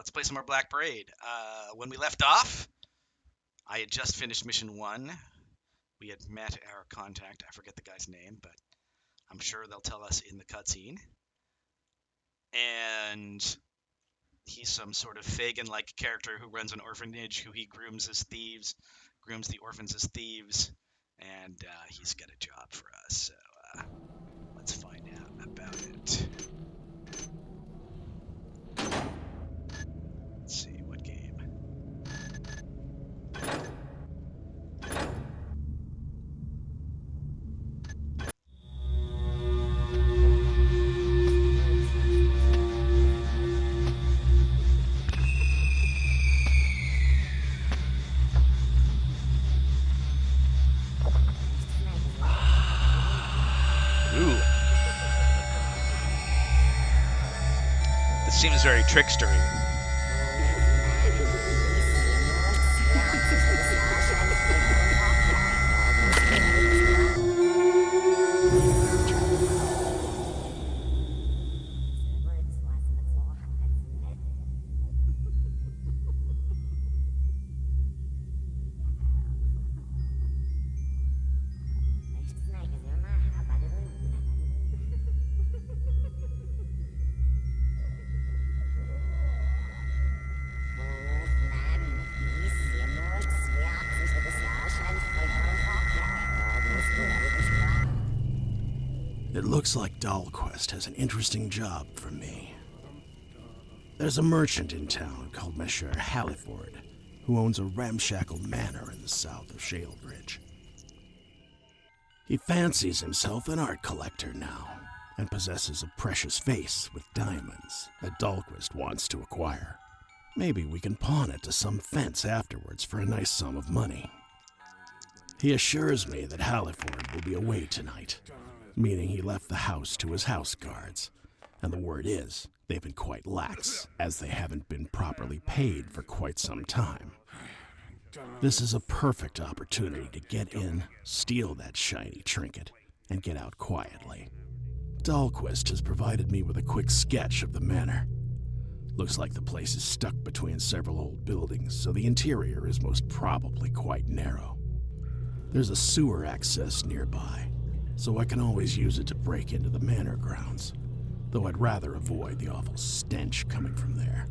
let's play some more Black Parade. When we left off, I had just finished mission 1. We had met our contact. I forget the guy's name, but I'm sure they'll tell us in the cutscene. And he's some sort of Fagin-like character who runs an orphanage, who he grooms the orphans as thieves, and he's got a job for us. So let's find out about it. Let's see, what game? Ooh. This seems very trickstery. It looks like Dahlquist has an interesting job for me. There's a merchant in town called Monsieur Halliford, who owns a ramshackle manor in the south of Shalebridge. He fancies himself an art collector now, and possesses a precious vase with diamonds that Dahlquist wants to acquire. Maybe we can pawn it to some fence afterwards for a nice sum of money. He assures me that Halliford will be away tonight, meaning he left the house to his house guards, and the word is they've been quite lax, as they haven't been properly paid for quite some time. This is a perfect opportunity to get in, steal that shiny trinket, and get out quietly. Dahlquist has provided me with a quick sketch of the manor. Looks like the place is stuck between several old buildings, so the interior is most probably quite narrow. There's a sewer access nearby, so I can always use it to break into the manor grounds, though I'd rather avoid the awful stench coming from there.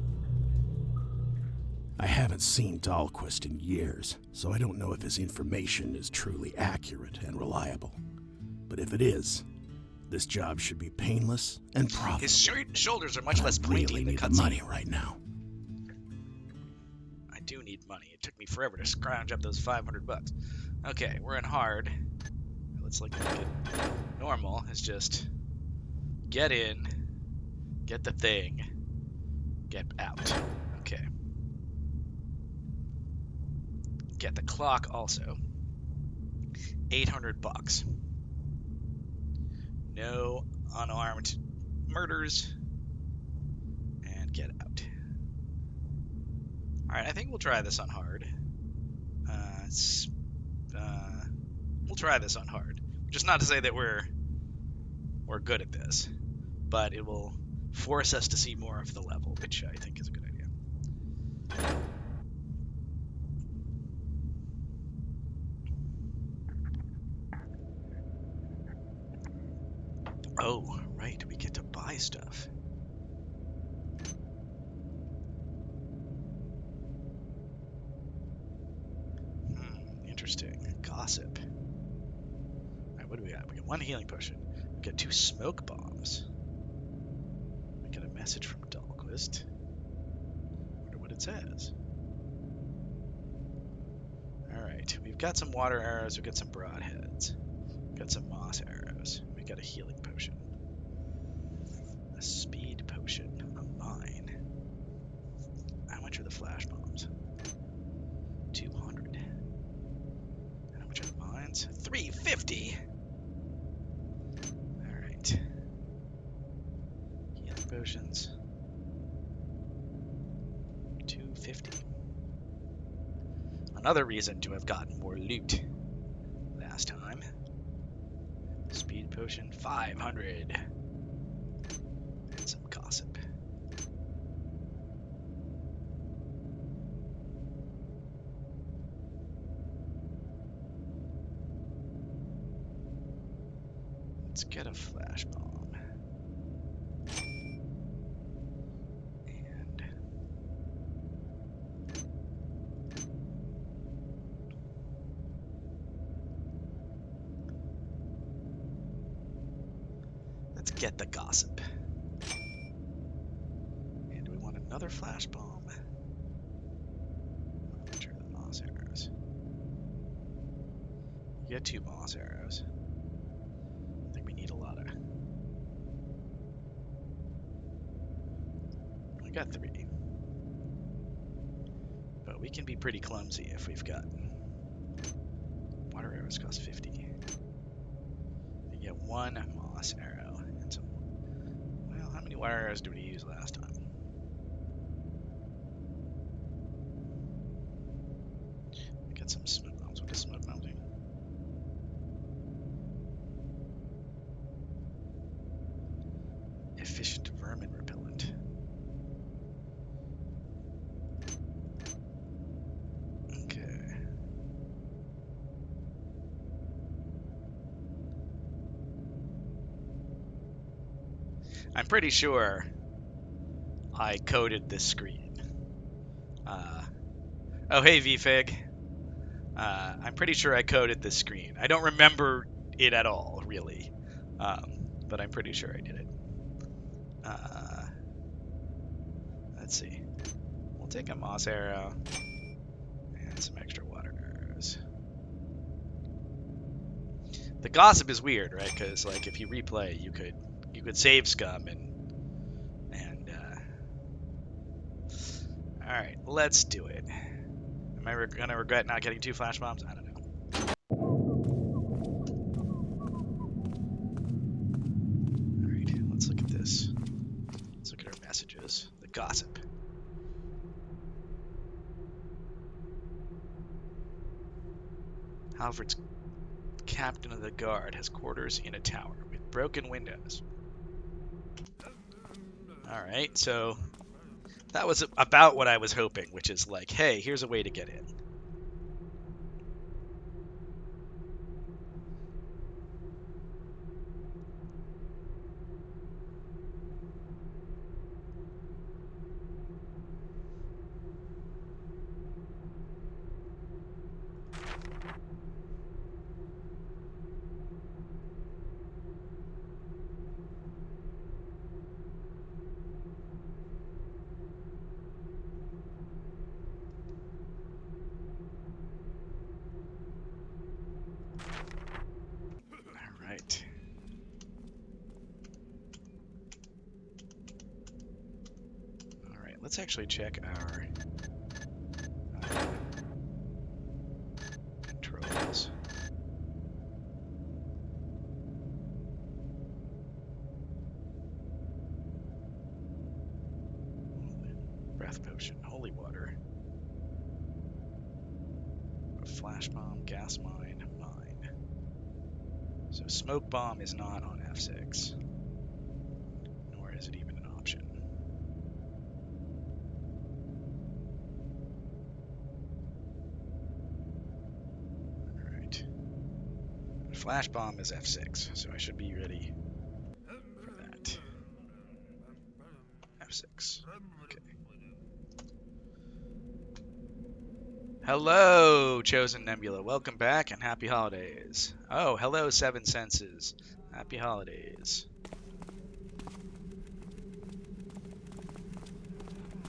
I haven't seen Dahlquist in years, so I don't know if his information is truly accurate and reliable. But if it is, this job should be painless and profitable. His shoulders are much less I pointy really in the need the cutscene. money right now. I do need money. It took me forever to scrounge up those $500. Okay, we're in hard. Let's make it normal. Is just get in, get the thing, get out. Okay. Get the clock also. $800. No unarmed murders, and get out. All right, I think we'll try this on hard. We'll try this on hard. Just not to say that we're good at this, but it will force us to see more of the level, which I think is a good idea. Oh, right, we get to buy stuff. Interesting. Gossip. Alright, what do we got? We got 1 healing potion. We got 2 smoke bombs. We got a message from Dahlquist. Wonder what it says. Alright, we've got some water arrows, we've got some broadheads. We've got some moss arrows. We got a healing potion. A speed potion. A mine. How much are the flash bombs? 200. How much are the mines? 350. All right. Healing potions. 250. Another reason to have gotten more loot last time. Speed potion 500. And some gossip. Let's get a flash bomb. And let's get the gossip. And do we want another flash bomb? How much are the moss arrows? You get 2 moss arrows. I think we need a lot of. We got 3. But we can be pretty clumsy if we've got. Water arrows cost 50. You get 1 moss arrow and some. Well, how many water arrows did we use last time? Get some smoke bombs. What does smoke bombs do? Efficient vermin repellent. Okay. I'm pretty sure I coded this screen. Oh, hey, VFig. I'm pretty sure I coded this screen. I don't remember it at all, really. But I'm pretty sure I did it. Let's see. We'll take a moss arrow and some extra water arrows. The gossip is weird, right? Because like if you replay, you could save scum and all right, let's do it. Am I gonna regret not getting 2 flash bombs? I don't know. All right, let's look at this. Let's look at our messages. The gossip. Halford's captain of the guard has quarters in a tower with broken windows. All right, so that was about what I was hoping, which is like, hey, here's a way to get in. All right. All right, let's actually check our controls. Breath potion, holy water, a flash bomb, gas mine, mine. So smoke bomb is not on F6, nor is it even an option. All right. Flash bomb is F6, so I should be ready for that. F6. Okay. Hello, Chosen Nebula. Welcome back and happy holidays. Oh, hello, Seven Senses. Happy holidays.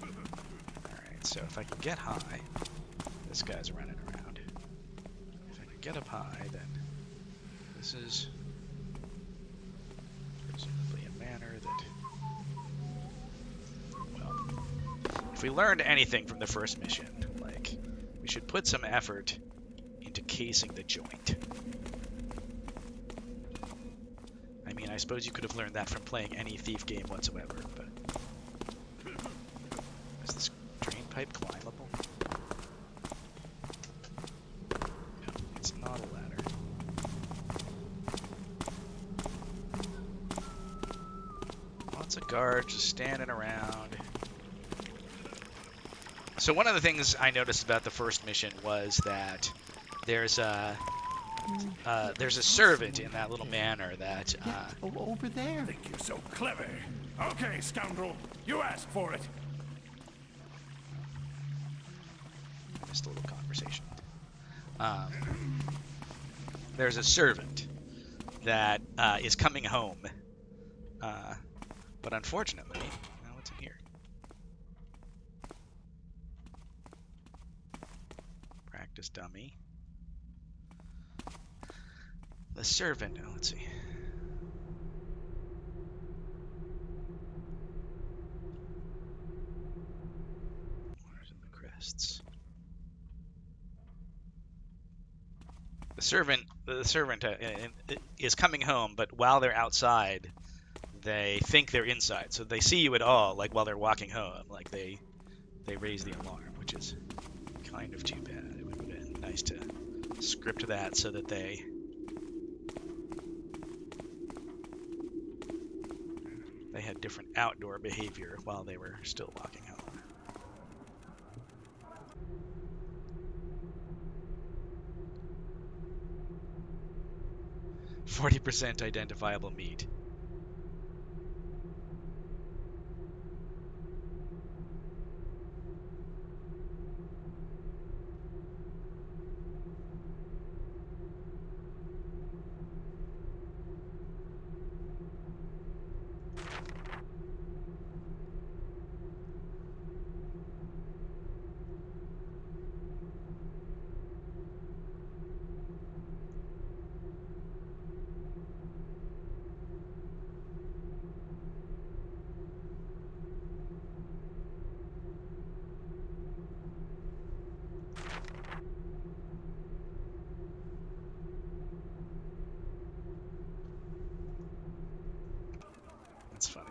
Alright, so if I can get high, this guy's running around. If I can get up high, then this is presumably a manor that... Well, if we learned anything from the first mission, like, we should put some effort into casing the joint. I mean, I suppose you could have learned that from playing any Thief game whatsoever, but... Is this drain pipe climbable? No, it's not a ladder. Lots of guards just standing around. So one of the things I noticed about the first mission was that there's there's a servant in that little manor that Over there. Think you're so clever. Okay, scoundrel. You asked for it. just a little conversation. There's a servant that is coming home, but unfortunately, what's in here? Practice dummy. The servant. Oh, let's see. Where's in the crests? The servant is coming home, but while they're outside, they think they're inside. So they see you at all, like while they're walking home, like they raise the alarm, which is kind of too bad. It would have been nice to script that so that they had different outdoor behavior while they were still walking home. 40% identifiable meat. That's funny.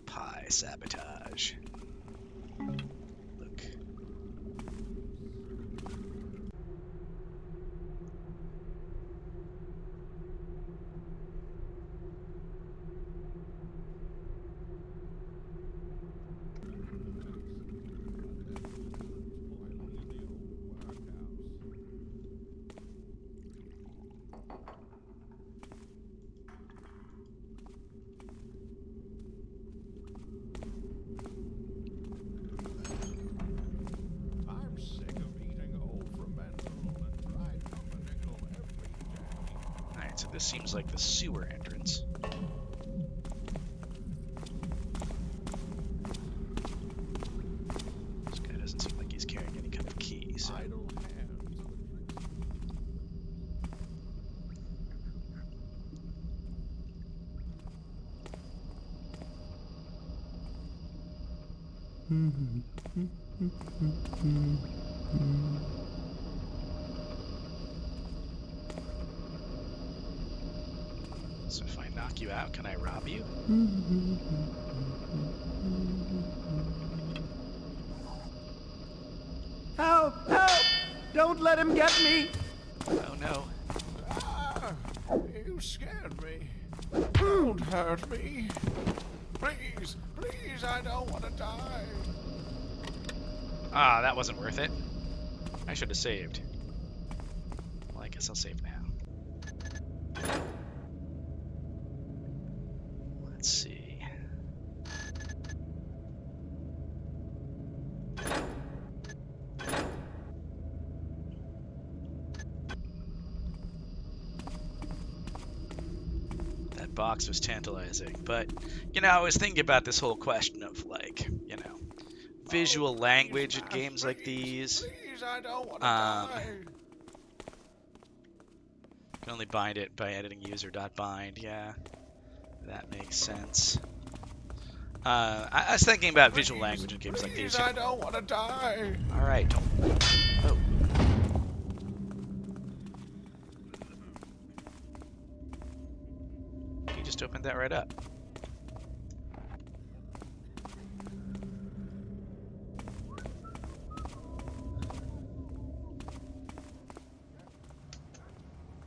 Pie sabotage. Look. I'm sick of eating old fermental and dried pumpernickel every day. Alright, so this seems like the sewer entrance. This guy doesn't seem like he's carrying any kind of key, so... Idle hands. So if I knock you out, can I rob you? Help! Help! Don't let him get me! Oh no. Ah, you scared me. Don't hurt me. Please, please, I don't want to die. Ah, that wasn't worth it. I should have saved. Well, I guess I'll save now. Let's see. That box was tantalizing, but, I was thinking about this whole question of, like, visual language in games like these. Please, I don't want to die. Can only bind it by editing user.bind. Yeah, that makes sense. I was thinking about visual language in games like these. Please, I don't want to die. All right, don't. Oh. You just opened that right up.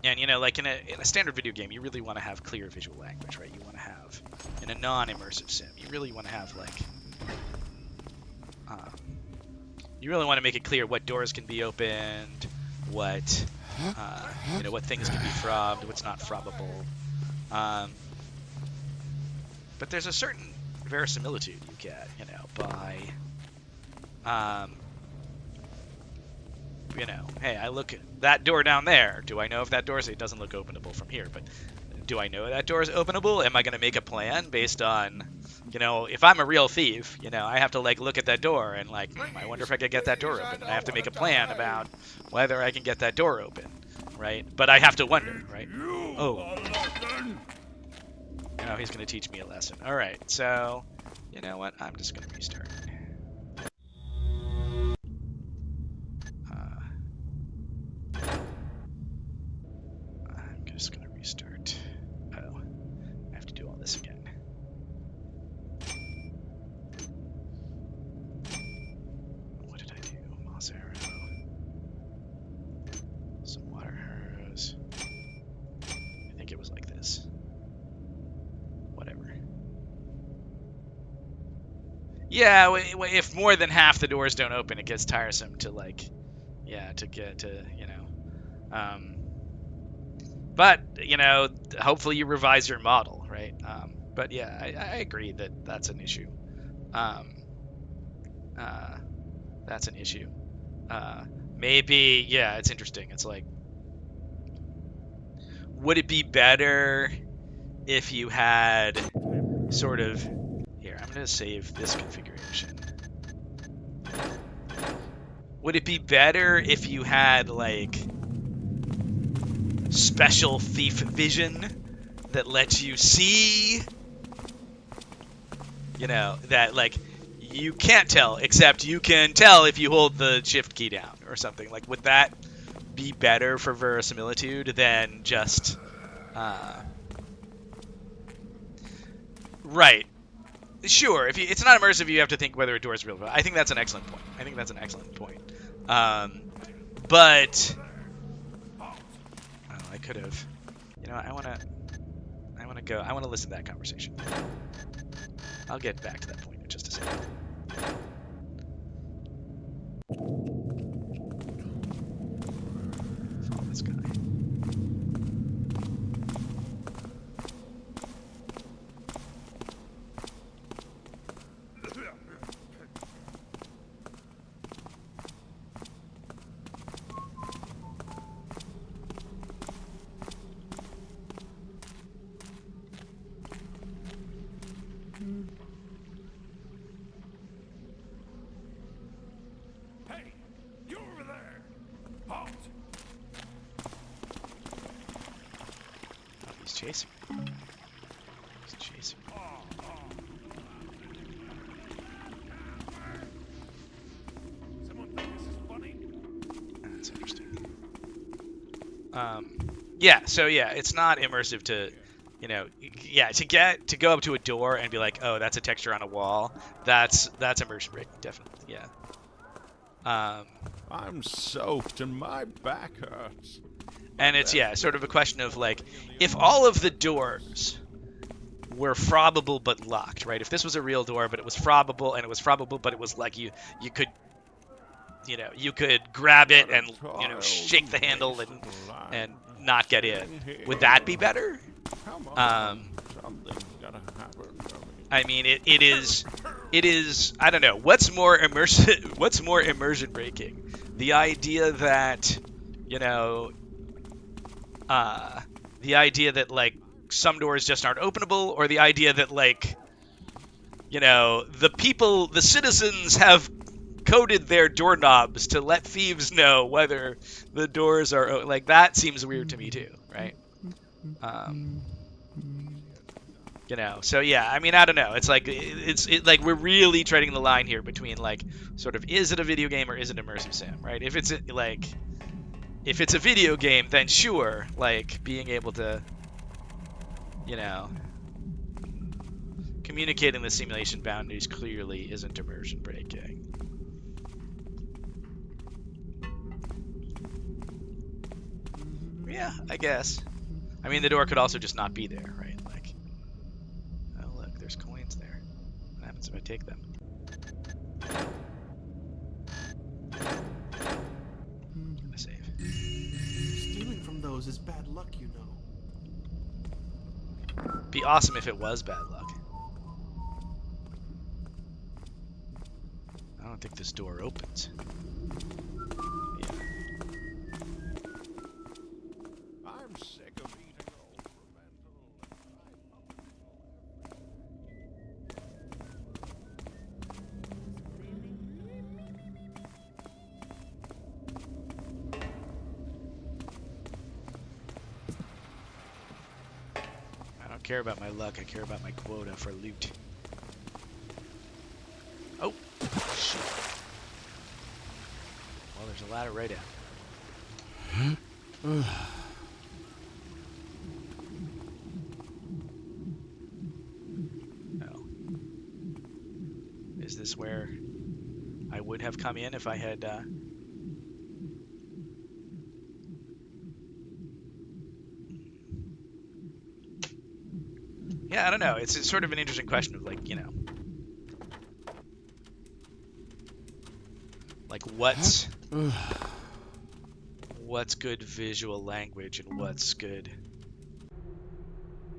And like in a standard video game, you really want to have clear visual language, right? You want to have in a non-immersive sim, you really want to have like, you really want to make it clear what doors can be opened, what what things can be frabbed, what's not frabbable. But there's a certain verisimilitude you get, by hey, I look at that door down there. Do I know if that door it doesn't look openable from here, but do I know that door is openable? Am I going to make a plan based on, if I'm a real thief, I have to look at that door and I wonder if I could get that door open. I have to make a plan about whether I can get that door open, right? But I have to wonder, right? Oh. He's going to teach me a lesson. All right, so you know what? I'm just going to restart. I'm just going to restart. Oh, I have to do all this again. What did I do? Moss arrow. Some water arrows. I think it was like this. Whatever. Yeah, if more than half the doors don't open, it gets tiresome to to get to, but, hopefully you revise your model, right? But yeah, I agree that that's an issue. That's an issue. Maybe, yeah, it's interesting. It's like, would it be better if you had sort of, here, I'm going to save this configuration. Would it be better if you had, special thief vision that lets you see, that, you can't tell, except you can tell if you hold the shift key down or something? Would that be better for verisimilitude than just, right. Sure, it's not immersive, you have to think whether a door is real. I think that's an excellent point. But I could have. I want to listen to that conversation. I'll get back to that point in just a second. Follow this guy. Hey, you over there! Halt! Oh, he's chasing me. He's chasing me. Someone think this is funny? That's interesting. Yeah, so yeah, it's not immersive to, to go up to a door and be like, oh, that's a texture on a wall. That's immersion breaking, definitely, yeah. I'm soaked and my back hurts. And it's, sort of a question of, if all of the doors were frabbable but locked, right? If this was a real door, but it was frabbable, and it was frabbable, but it was you could, you could grab it and, shake the handle and not get in. Would that be better? Something's gotta happen. I mean, it is, I don't know, what's more immersion breaking? The idea that, some doors just aren't openable, or the idea that, the citizens have coded their doorknobs to let thieves know whether the doors are, that seems weird to me too, right? So yeah, I mean, I don't know. It's we're really treading the line here between sort of, is it a video game or is it immersive sim, right? If it's a video game, then sure, being able to, communicating the simulation boundaries clearly isn't immersion breaking. Yeah, I guess. I mean, the door could also just not be there, right? Oh look, there's coins there. What happens if I take them? I'm gonna save. follows is bad luck, you know. Be awesome if it was bad luck. I don't think this door opens. Yeah. I'm sick of eating old I don't care about my luck, I care about my quota for loot. Oh, shit. Well, there's a ladder right out. Oh. Is this where I would have come in if I had, Yeah, I don't know. It's sort of an interesting question of, like, you know, like what's good visual language and what's good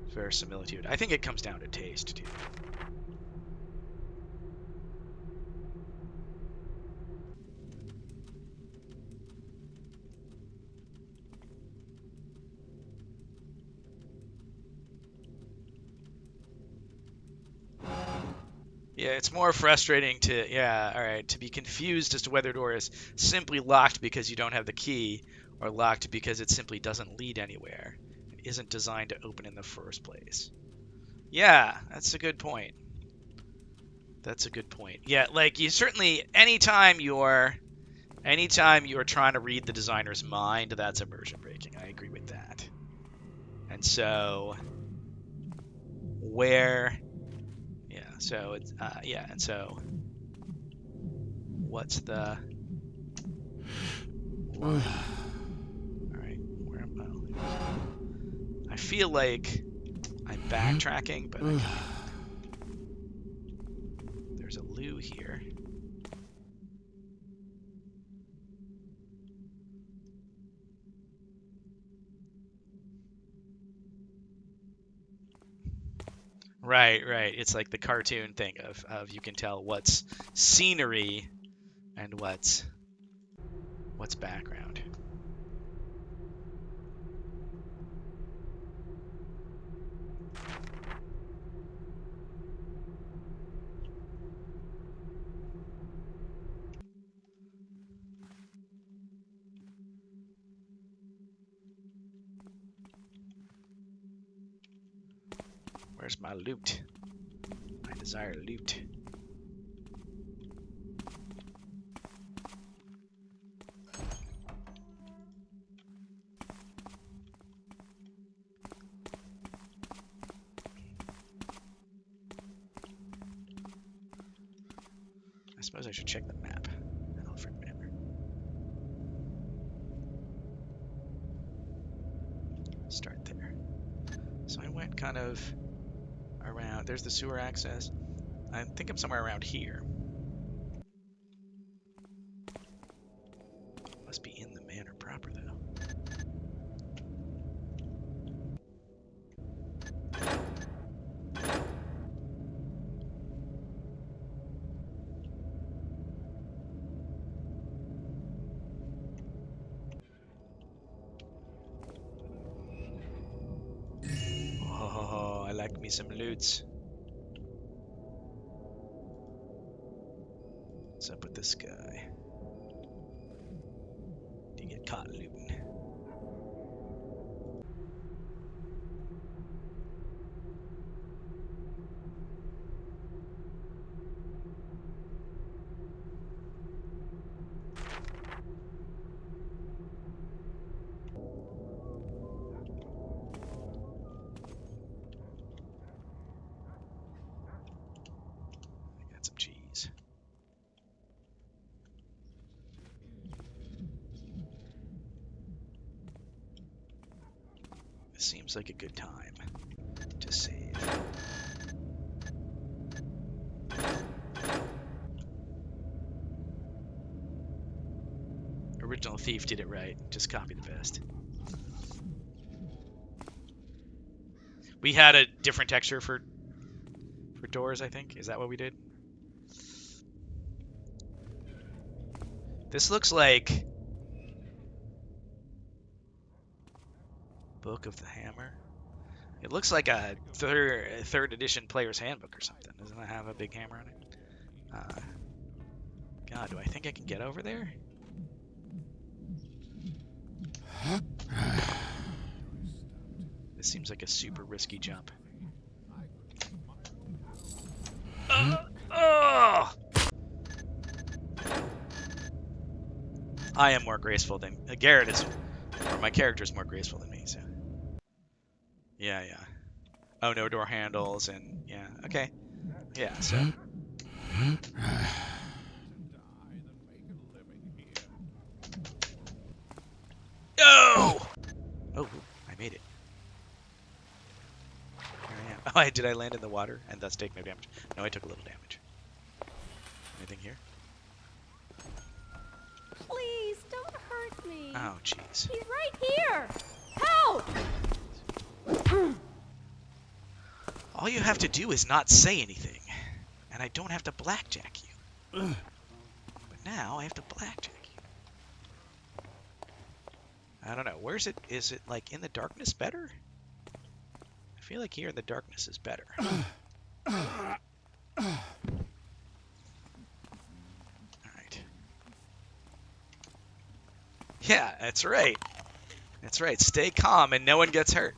verisimilitude. I think it comes down to taste too. Yeah, it's more frustrating to, yeah, all right, to be confused as to whether a door is simply locked because you don't have the key or locked because it simply doesn't lead anywhere and isn't designed to open in the first place. Yeah, that's a good point. That's a good point. Yeah, like you certainly anytime you're trying to read the designer's mind, that's immersion breaking. I agree with that. And so where yeah, so it's yeah, and so what's the line? All right, where am I? I feel like I'm backtracking, but I could be wrong. There's a loo here. Right, right. It's like the cartoon thing of you can tell what's scenery and what's background. Where's my loot? I desire loot. I suppose I should check the map. Alfred Manor. Start there. So I went kind of around. There's the sewer access. I think I'm somewhere around here. Must be in the manor proper, though. Oh, I like me some loots. What's up with this guy? Do you get caught looting? I got some cheese. This seems like a good time to save. Original Thief did it right. Just copy the best. We had a different texture for doors, I think. Is that what we did? This looks like Book of the Hammer. It looks like a third edition player's handbook or something. Doesn't it have a big hammer on it? God, do I think I can get over there? This seems like a super risky jump. Oh! I am more graceful than Garrett is, or my character is more graceful than me. So, yeah. Oh, no door handles, and yeah, okay, yeah. So, no! Oh, I made it. Here I am. Oh, did I land in the water and thus take no damage? No, I took a little damage. Anything here? Please, don't hurt me. Oh, jeez. He's right here. Help! All you have to do is not say anything, and I don't have to blackjack you. But now I have to blackjack you. I don't know. Where's it? Is it like in the darkness better? I feel like here in the darkness is better. Alright. Yeah, that's right. That's right. Stay calm and no one gets hurt.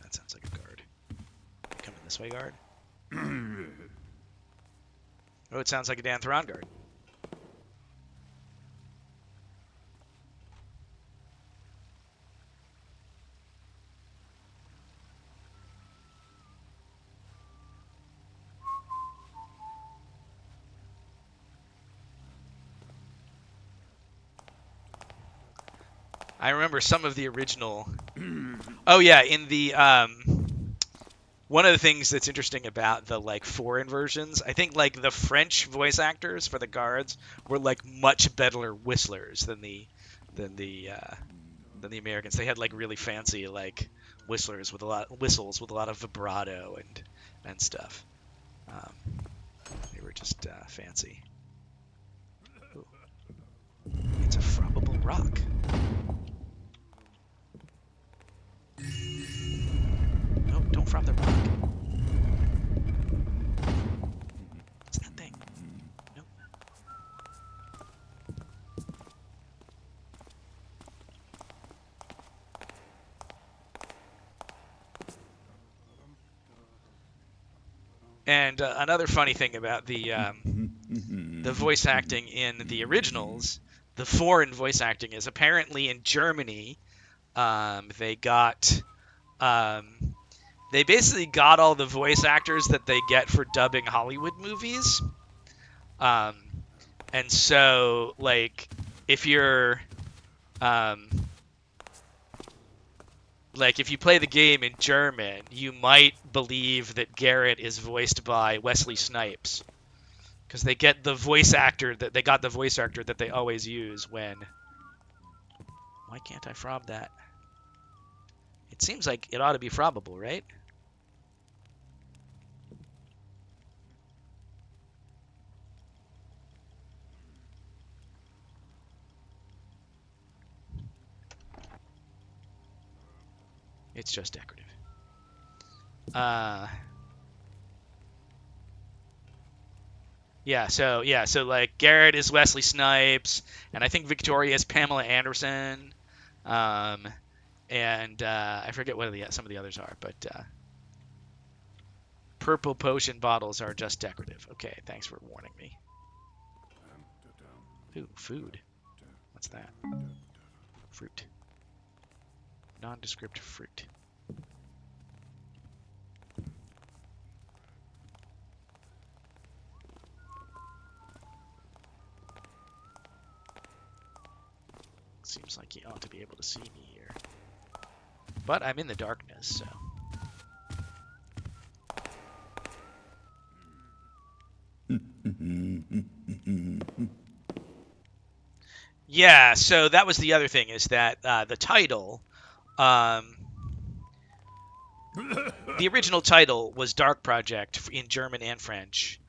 That sounds like a guard. Coming this way, guard. Oh, it sounds like a Dan Thron guard. I remember some of the original. Oh yeah, in the one of the things that's interesting about the like foreign versions, I think like the French voice actors for the guards were like much better whistlers than the Americans. They had like really fancy like whistles with a lot of vibrato and stuff. They were just fancy. Ooh. It's a frommable rock. No, don't from the rock. What's that thing? Nope. And another funny thing about the voice acting in the originals, the foreign voice acting is apparently in Germany. They basically got all the voice actors that they get for dubbing Hollywood movies. And so, like, if you're, if you play the game in German, you might believe that Garrett is voiced by Wesley Snipes, because they get the voice actor that they always use when. Why can't I frob that? It seems like it ought to be frobable, right? It's just decorative. So like Garrett is Wesley Snipes, and I think Victoria is Pamela Anderson, and I forget what some of the others are, but purple potion bottles are just decorative. Okay, thanks for warning me. Ooh, food. What's that? Fruit. Nondescript fruit. Seems like he ought to be able to see me here. But I'm in the darkness, so. Yeah, so that was the other thing, is that the title, um, the original title was Dark Project in German and French.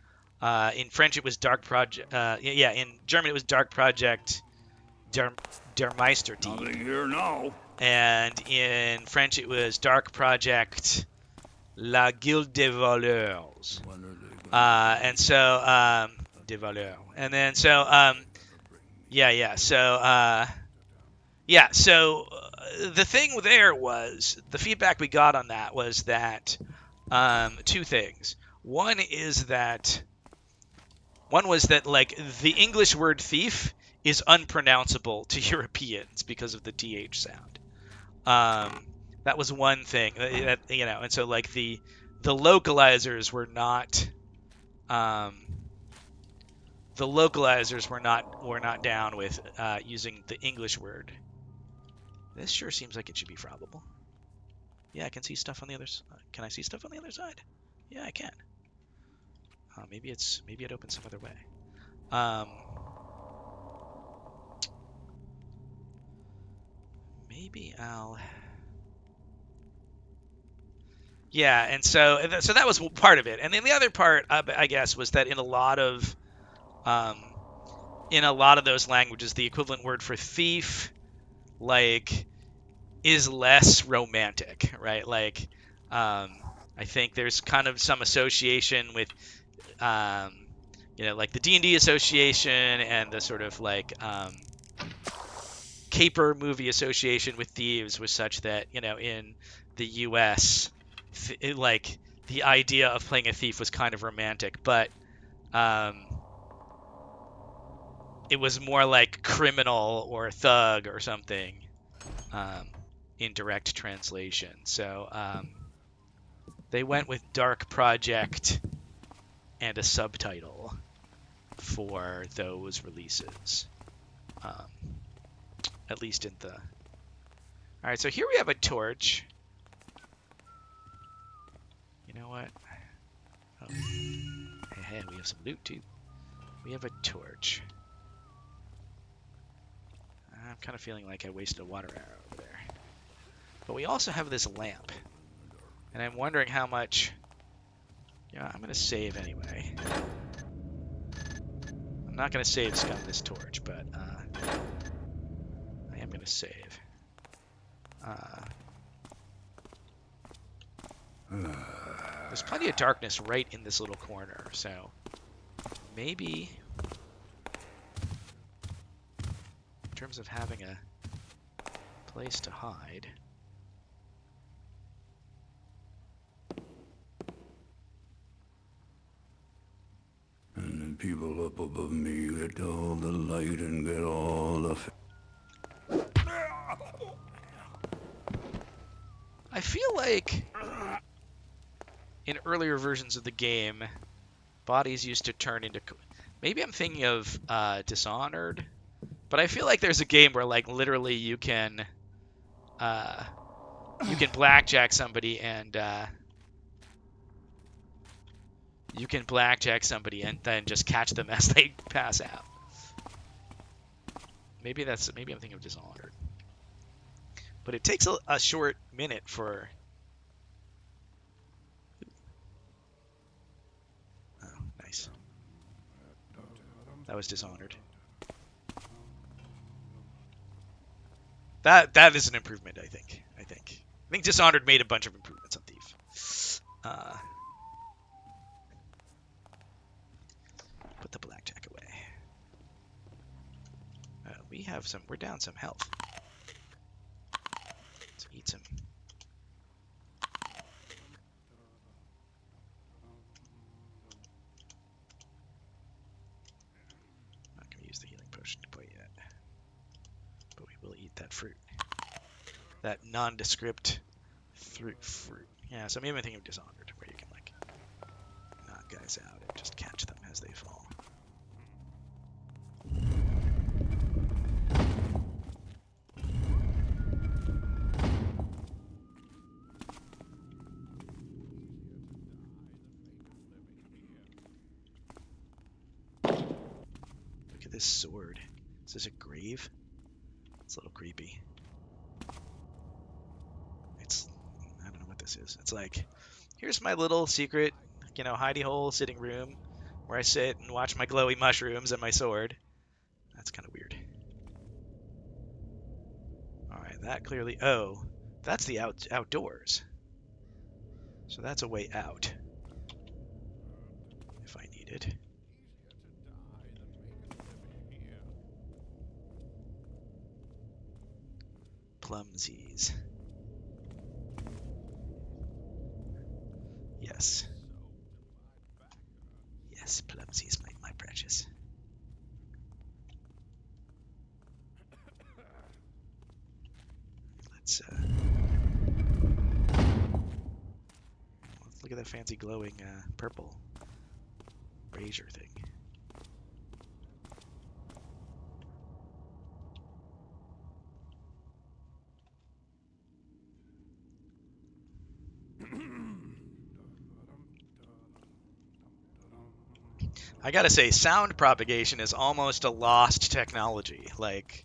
In French, it was Dark Project. Yeah, in German, it was Dark Project Der Meisterdieb. Nothing here now. And in French, it was Dark Project La Guilde des Voleurs. When are they And so, des Voleurs. And then, so, the thing there was, the feedback we got on that was that two things. One was that like the English word thief is unpronounceable to Europeans because of the th sound. That was one thing, and so like the localizers were not down with using the English word. This sure seems like it should be probable. Yeah, I can see stuff on the other side. Can I see stuff on the other side? Yeah, I can. Maybe it opens some other way. Maybe I'll. Yeah, and so that was part of it, and then the other part, I guess, was that in a lot of those languages, the equivalent word for thief, like, is less romantic, right? Like, I think there's kind of some association with, like the D&D association and the sort of like caper movie association with thieves was such that, in the U.S., like the idea of playing a thief was kind of romantic, but it was more like criminal or thug or something in direct translation. So they went with Dark Project and a subtitle for those releases. At least in the... Alright, so here we have a torch. You know what? Oh. Hey, we have some loot too. We have a torch. I'm kind of feeling like I wasted a water arrow over there. But we also have this lamp. And I'm wondering how much... Yeah, I'm going to save anyway. I'm not going to save scum this torch, but I am going to save. There's plenty of darkness right in this little corner, so maybe in terms of having a place to hide. And the people up above me get all the light and get all the... I feel like in earlier versions of the game, bodies used to turn into... Maybe I'm thinking of Dishonored, but I feel like there's a game where, like, literally you can blackjack somebody and then just catch them as they pass out. Maybe I'm thinking of Dishonored. But it takes a short minute for... Oh, nice. That was Dishonored. That is an improvement, I think. I think Dishonored made a bunch of improvements on Thief. Put the blackjack away. We're down some health. Let's eat some. Not gonna use the healing potion quite yet, but we will eat that fruit. That nondescript fruit. Yeah, so maybe I'm thinking of Dishonored, where you can like knock guys out and just catch them as they fall. Look at this sword. Is this a grave? It's a little creepy. I don't know what this is. It's like, here's my little secret, hidey hole sitting room where I sit and watch my glowy mushrooms and my sword. That's kind of weird. Alright, that clearly... Oh, that's the outdoors. So that's a way out. If I need it. Plumsies. Yes. Yes, Plumsies, my precious. Let's look at that fancy glowing purple brazier thing. I gotta say, sound propagation is almost a lost technology. Like,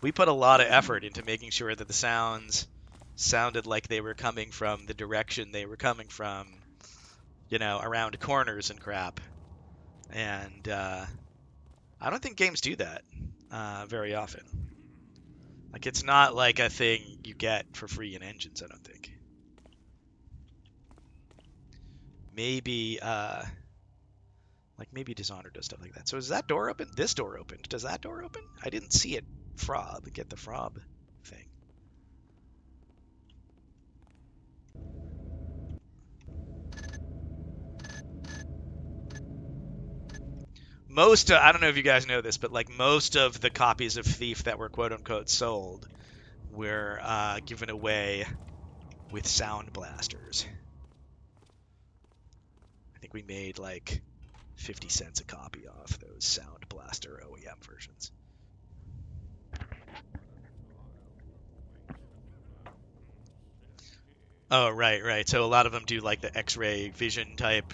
we put a lot of effort into making sure that the sounds sounded like they were coming from the direction they were coming from, around corners and crap. And I don't think games do that very often. Like, it's not like a thing you get for free in engines, I don't think. Maybe, maybe Dishonored does stuff like that. So is that door open? This door opened. Does that door open? I didn't see it. Get the frob thing. I don't know if you guys know this, but like most of the copies of Thief that were quote unquote sold were given away with sound blasters. I think we made like 50 cents a copy off those sound blaster OEM versions. Oh, right. So a lot of them do like the X-ray vision type,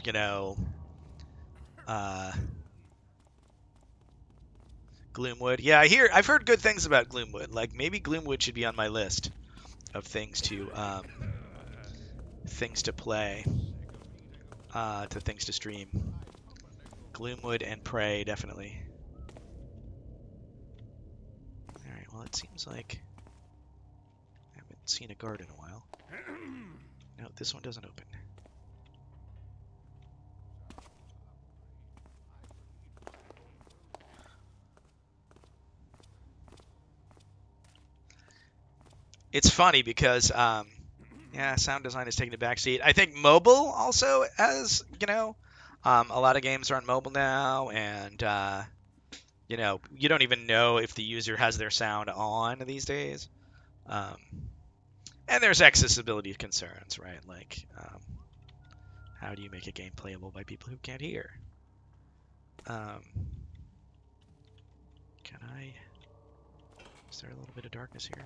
Gloomwood. Yeah, I've heard good things about Gloomwood. Like maybe Gloomwood should be on my list of things to play, to things to stream. Gloomwood and Prey, definitely. All right. Well, it seems like I haven't seen a guard in a while. No, this one doesn't open. It's funny because, sound design is taking a backseat. I think mobile also has, a lot of games are on mobile now, and, you don't even know if the user has their sound on these days. And there's accessibility concerns, right? Like, how do you make a game playable by people who can't hear? Is there a little bit of darkness here?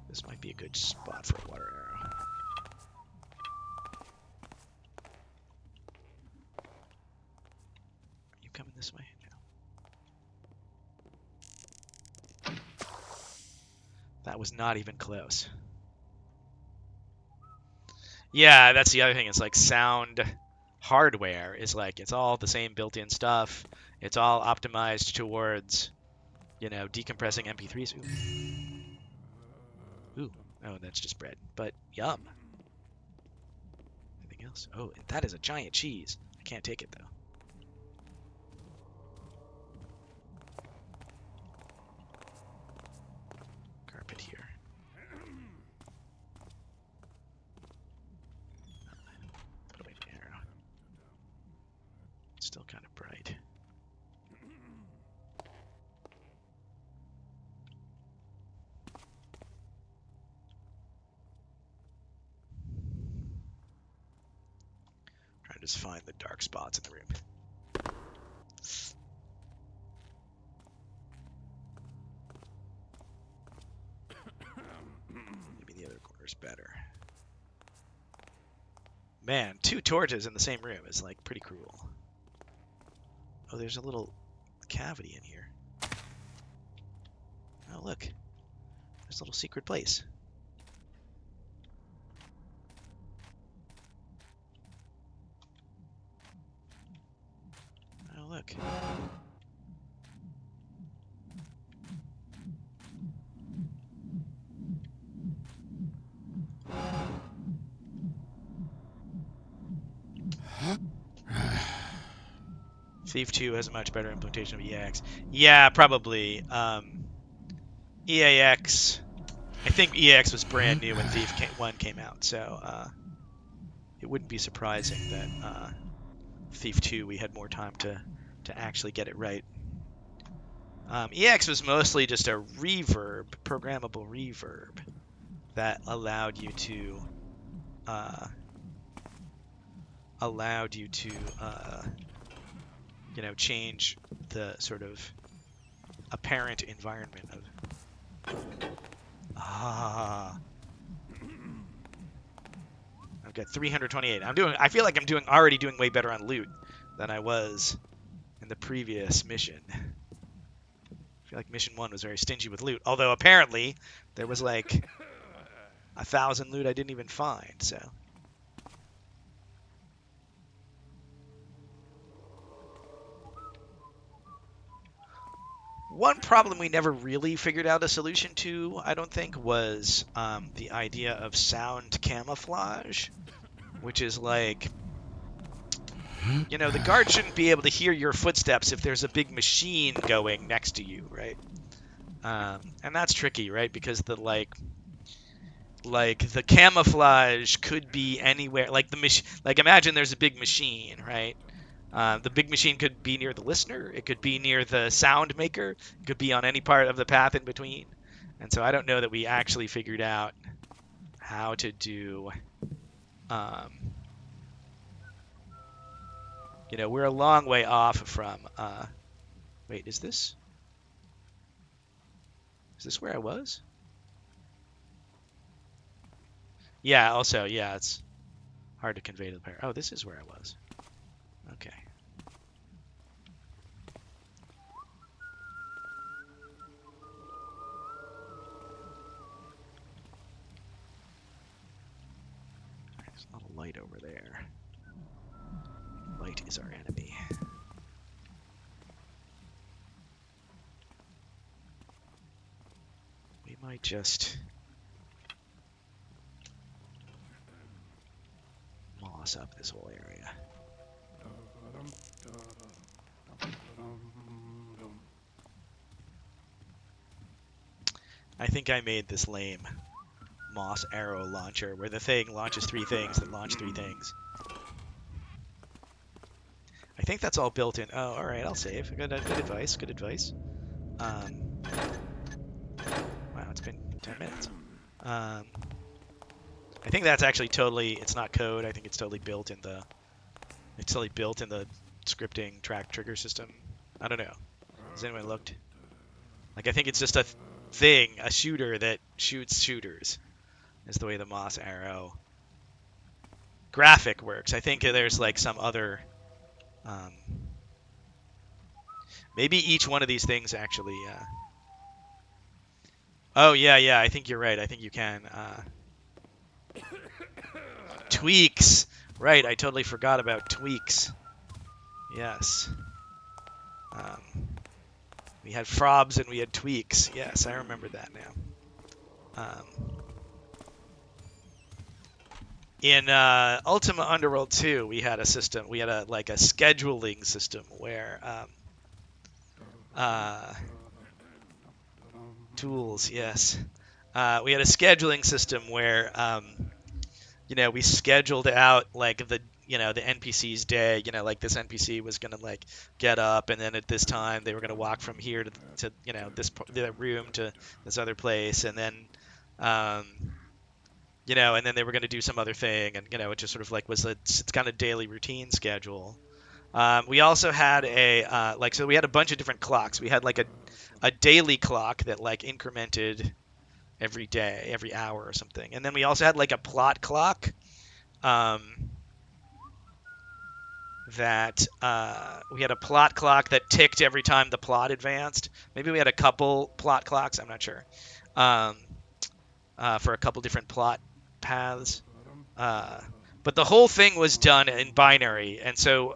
This might be a good spot for a water arrow. Are you coming this way? No. That was not even close. Yeah, that's the other thing. It's like sound hardware is like, it's all the same built-in stuff. It's all optimized towards, decompressing MP3s. Ooh. Oh, that's just bread. But yum. Anything else? Oh, that is a giant cheese. I can't take it, though. Carpet here. Put away the arrow. It's still kind of bright. Just find the dark spots in the room. Maybe the other corner's better. Man, 2 torches in the same room is like pretty cruel. Oh, there's a little cavity in here. Oh, look. There's a little secret place. Oh, look. Thief 2 has a much better implementation of EAX. Yeah, probably. EAX. I think EAX was brand new when Thief 1 came out, so it wouldn't be surprising that Thief 2 we had more time to actually get it right. EAX was mostly just a reverb, programmable reverb, that allowed you to change the sort of apparent environment of I've got 328. I feel like I'm already doing way better on loot than I was in the previous mission. I feel like mission 1 was very stingy with loot, although apparently there was like 1,000 loot I didn't even find, so. One problem we never really figured out a solution to, I don't think, was the idea of sound camouflage, which is like, the guard shouldn't be able to hear your footsteps if there's a big machine going next to you, right? And that's tricky, right? Because the the camouflage could be anywhere. Like imagine there's a big machine, right? The big machine could be near the listener. It could be near the sound maker. It could be on any part of the path in between. And so I don't know that we actually figured out how to do. We're a long way off from. Wait, is this where I was? Yeah. Also, yeah, it's hard to convey to the player. Oh, this is where I was. Okay. There's a lot of light over there. Light is our enemy. We might just moss up this whole area. I think I made this lame moss arrow launcher where the thing launches 3 things that launch 3 things. I think that's all built in. Oh, all right, I'll save. Good advice. Good advice. Wow, it's been 10 minutes. I think that's actually totally. It's not code. I think it's totally built in the. It's totally built in the scripting track trigger system. I don't know. Has anyone looked? Like, I think it's just a thing, a shooter that shoots shooters. Is the way the moss arrow graphic works. I think there's like some other. Maybe each one of these things actually. Oh yeah. I think you're right. I think you can. Tweaks. Right. I totally forgot about tweaks. Yes. We had frobs and we had tweaks. Yes, I remember that now. In Ultima Underworld 2, we had a system. We had a scheduling system where tools. Yes, we had a scheduling system where we scheduled out the NPC's day. This NPC was gonna get up, and then at this time they were gonna walk from here to the room to this other place, and then and then they were going to do some other thing, and it just sort of was its kind of daily routine schedule. We also had so we had a bunch of different clocks. We had a daily clock that incremented every day, every hour or something, and then we also had a plot clock. that we had a plot clock that ticked every time the plot advanced. Maybe we had a couple plot clocks. I'm not sure. Um, for a couple different plot paths. Uh, but the whole thing was done in binary, and so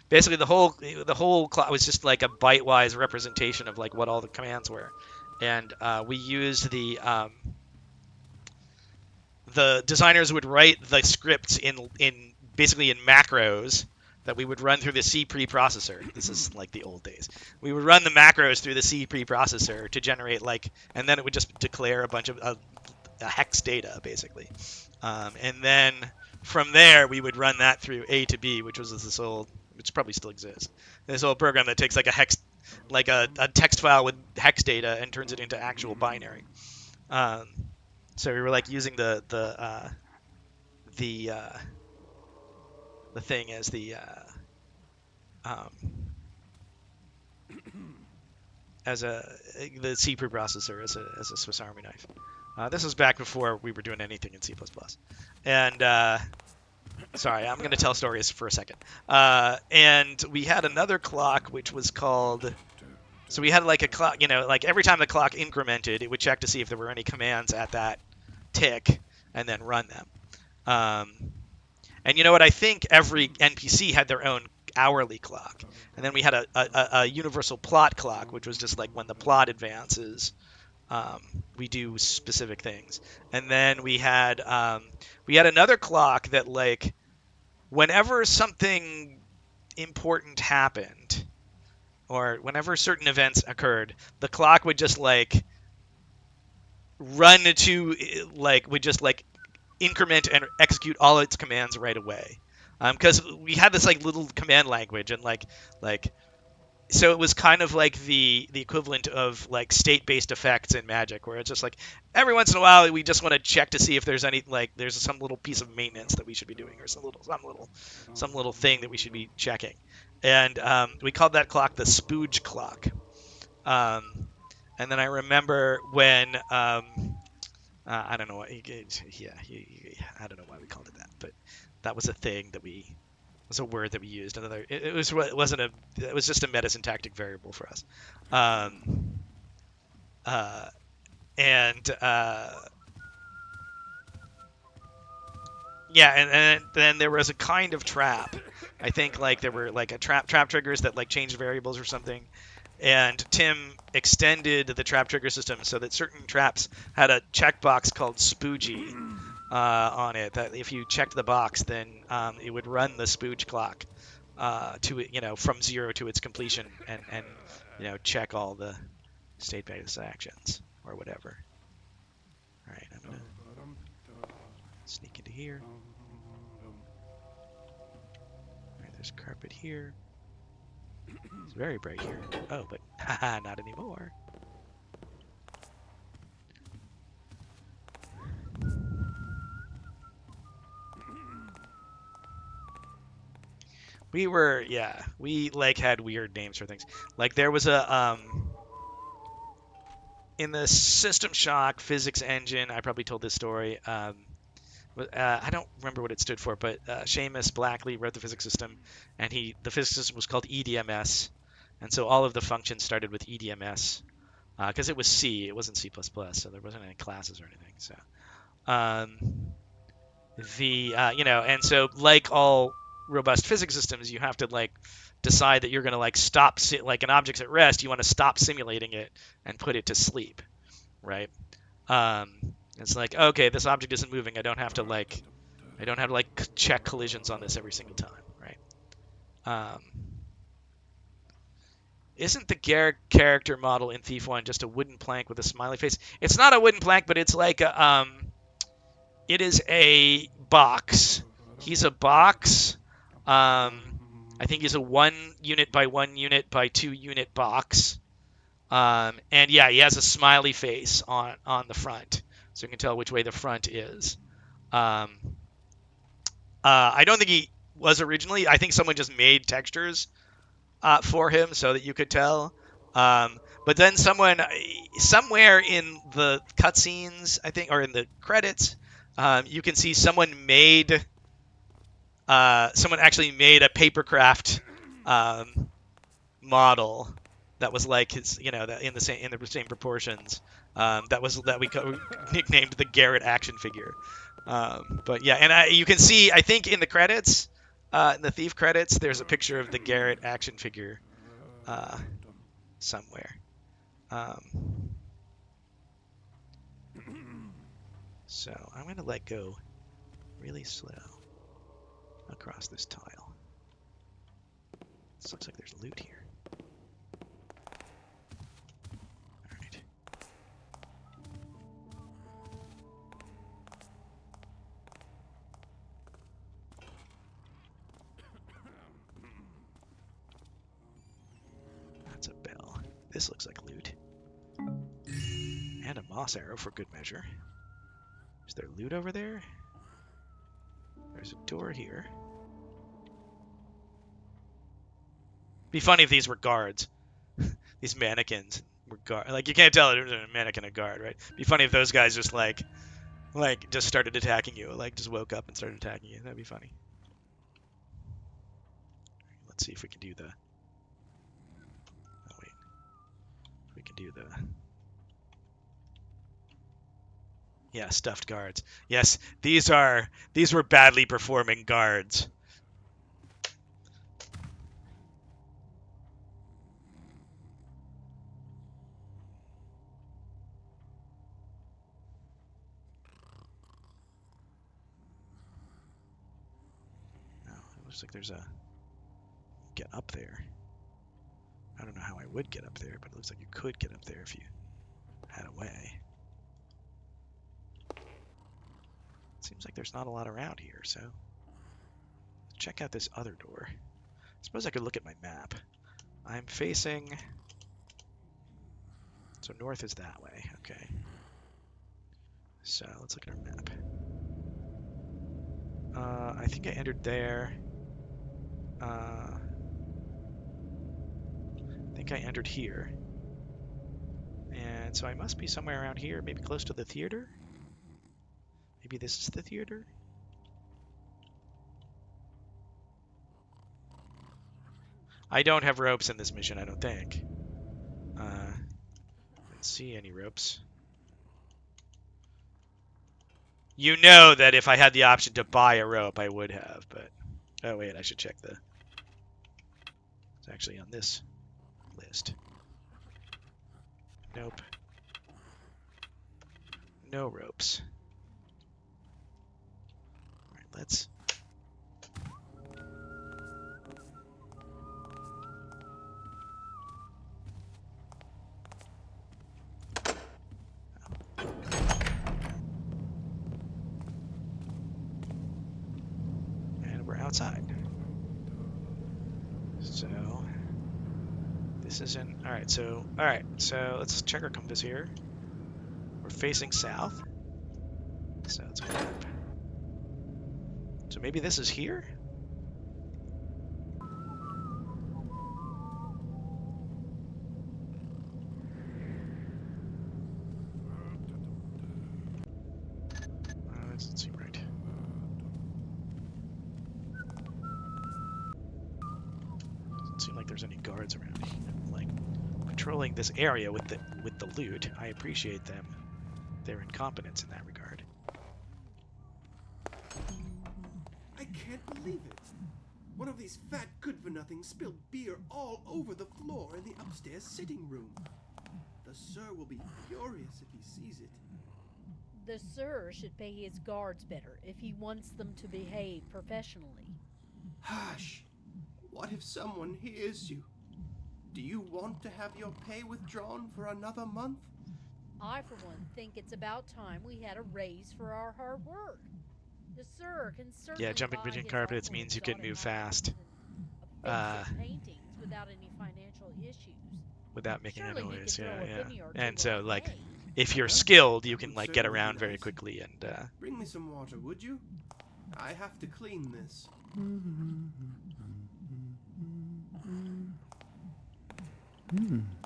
basically the whole clock was just like a byte-wise representation of like what all the commands were, and we used the designers would write the scripts in basically in macros that we would run through the C preprocessor. This is like the old days. We would run the macros through the C preprocessor to generate and then it would just declare a bunch of hex data basically, and then from there we would run that through A to B, which probably still exists. This old program that takes like a hex, like a text file with hex data and turns it into actual binary. Um, so we were like using the thing as um, the C preprocessor as a Swiss Army knife. This was back before we were doing anything in C++. And sorry, I'm going to tell stories for a second. And we had another clock which was called. So we had like a clock, like every time the clock incremented, it would check to see if there were any commands at that tick and then run them. And you know what? I think every NPC had their own hourly clock. And then we had a universal plot clock, which was just like when the plot advances, we do specific things. And then we had another clock that like whenever something important happened or whenever certain events occurred, the clock would just like run to like would just like increment and execute all its commands right away. Because we had this like little command language and like so it was kind of like the equivalent of like state-based effects in Magic, where it's just like every once in a while we just want to check to see if there's any like there's some little piece of maintenance that we should be doing or some little thing that we should be checking, and we called that clock the spooge clock. And then I remember when I don't know what I don't know why we called it that, but that was a thing that was a word that we used. It was just a meta-syntactic variable for us. And yeah, and then there was a kind of trap. I think like there were like a trap triggers that like changed variables or something. And Tim extended the trap trigger system so that certain traps had a checkbox called spoogie on it. That if you checked the box, then it would run the spooge clock to from 0 to its completion and check all the state-based actions or whatever. All right, I'm gonna sneak into here. All right, there's carpet here. It's very bright here. Oh, but haha, not anymore. We like had weird names for things. Like there was a in the System Shock physics engine, I probably told this story. I don't remember what it stood for, but Seamus Blackley wrote the physics system, and the physics system was called EDMS, and so all of the functions started with EDMS because it was C, it wasn't C++, so there wasn't any classes or anything. So and so like all robust physics systems, you have to like decide that you're going to like stop like an object's at rest, you want to stop simulating it and put it to sleep, right? It's like, okay, this object isn't moving. I don't have to like check collisions on this every single time, right? Isn't the character model in Thief 1 just a wooden plank with a smiley face? It's not a wooden plank, but it's like it is a box. He's a box. I think he's a 1 unit by 1 unit by 2 unit box. And yeah, he has a smiley face on the front, so you can tell which way the front is. I don't think he was originally. I think someone just made textures for him so that you could tell. But then somewhere in the cutscenes, I think, or in the credits, you can see someone made someone actually made a papercraft model that was like his, that in the same proportions. That we nicknamed the Garrett action figure. But yeah, and you can see, I think in the credits, in the Thief credits, there's a picture of the Garrett action figure somewhere. So I'm gonna let go really slow across this tile. This looks like there's loot here. Alright. That's a bell. This looks like loot. And a moss arrow for good measure. Is there loot over there? There's a door here. Be funny if these were guards. These mannequins were guard. Like, you can't tell it was a mannequin a guard, right? Be funny if those guys just just started attacking you. Like, just woke up and started attacking you. That'd be funny. Let's see if we can do the... Oh, wait. If we can do the... Yeah, stuffed guards. Yes, these were badly performing guards. Oh, it looks like there's a get up there. I don't know how I would get up there, but it looks like you could get up there if you had a way. Seems like there's not a lot around here, so let's check out this other door. I suppose I could look at my map. I'm facing... So north is that way, okay. So let's look at our map. I think I entered there. I think I entered here. And so I must be somewhere around here, maybe close to the theater? Maybe this is the theater? I don't have ropes in this mission, I don't think. I don't see any ropes. You know that if I had the option to buy a rope, I would have, but... Oh, wait, I should check the... It's actually on this list. Nope. No ropes. Alright, let's... And we're outside. So... This isn't... Alright, so let's check our compass here. We're facing south. So let's go up. So maybe this is here? That doesn't seem right. Doesn't seem like there's any guards around here. Like, patrolling this area with the loot. I appreciate them. Their incompetence in that regard. I can't believe it. One of these fat good-for-nothings spilled beer all over the floor in the upstairs sitting room. The sir will be furious if he sees it. The sir should pay his guards better if he wants them to behave professionally. Hush! What if someone hears you? Do you want to have your pay withdrawn for another month? I, for one, think it's about time we had a raise for our hard work. The sir can certainly Yeah, jumping buy between his carpets own means you can move fast. offensive paintings without any financial issues. Without making a Surely he noise, could yeah, throw a yeah. penny or two And so, our like, way. if you're skilled, you can, like, get around very quickly and, Bring me some water, would you? I have to clean this.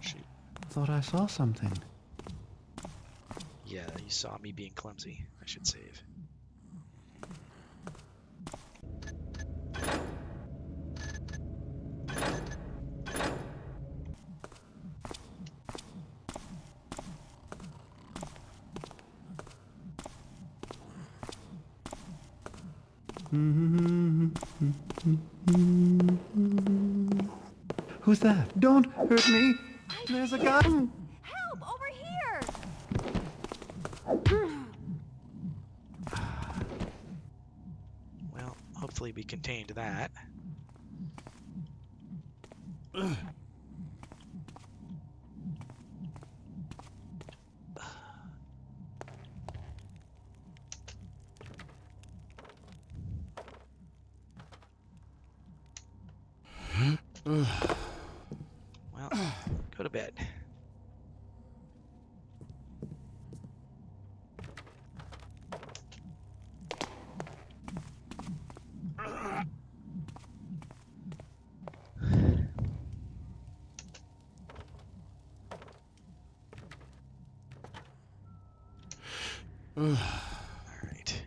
shoot. Thought I saw something. Yeah, you saw me being clumsy. I should save. Who's that? Don't hurt me. There's a guy. Help! Over here! Well, hopefully we contained that. Well, go to bed. All right.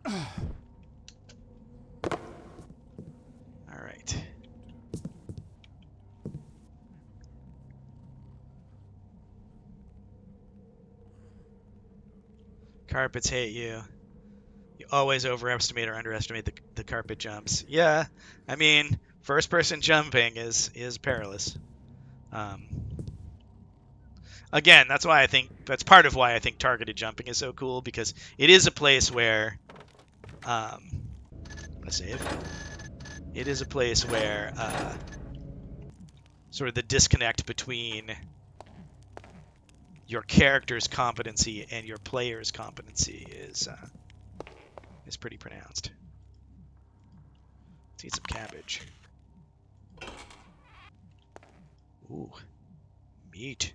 All right. Carpets hate you. You always overestimate or underestimate the carpet jumps. Yeah, I mean, first-person jumping is perilous. Again, that's part of why I think targeted jumping is so cool, because it is a place where, let's save. It is a place where sort of the disconnect between your character's competency and your player's competency is pretty pronounced. Let's eat some cabbage. Ooh, meat.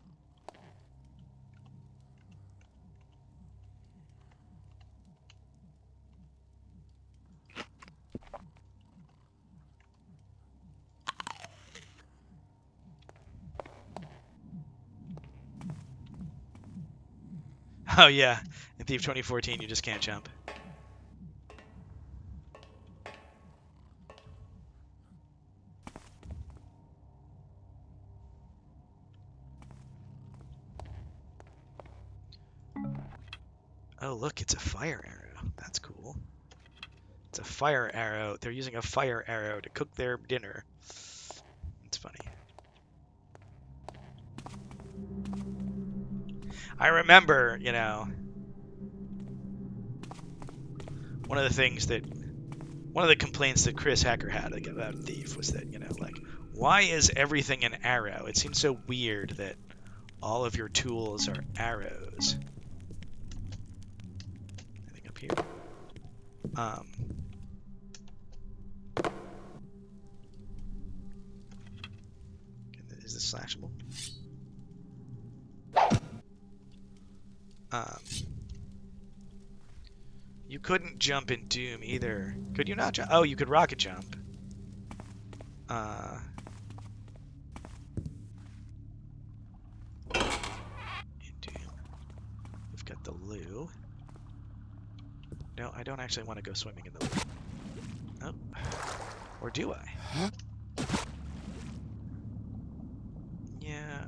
Oh yeah, in Thief 2014 you just can't jump. Oh look, it's a fire arrow. That's cool. It's a fire arrow. They're using a fire arrow to cook their dinner. It's funny. I remember, you know, one of the complaints that Chris Hacker had about Thief was that, you know, like, why is everything an arrow? It seems so weird that all of your tools are arrows. I think up here. Is this slashable? You couldn't jump in Doom either. Could you not jump? Oh, you could rocket jump. In Doom. We've got the loo. No, I don't actually want to go swimming in the loo. Oh. Or do I? Yeah.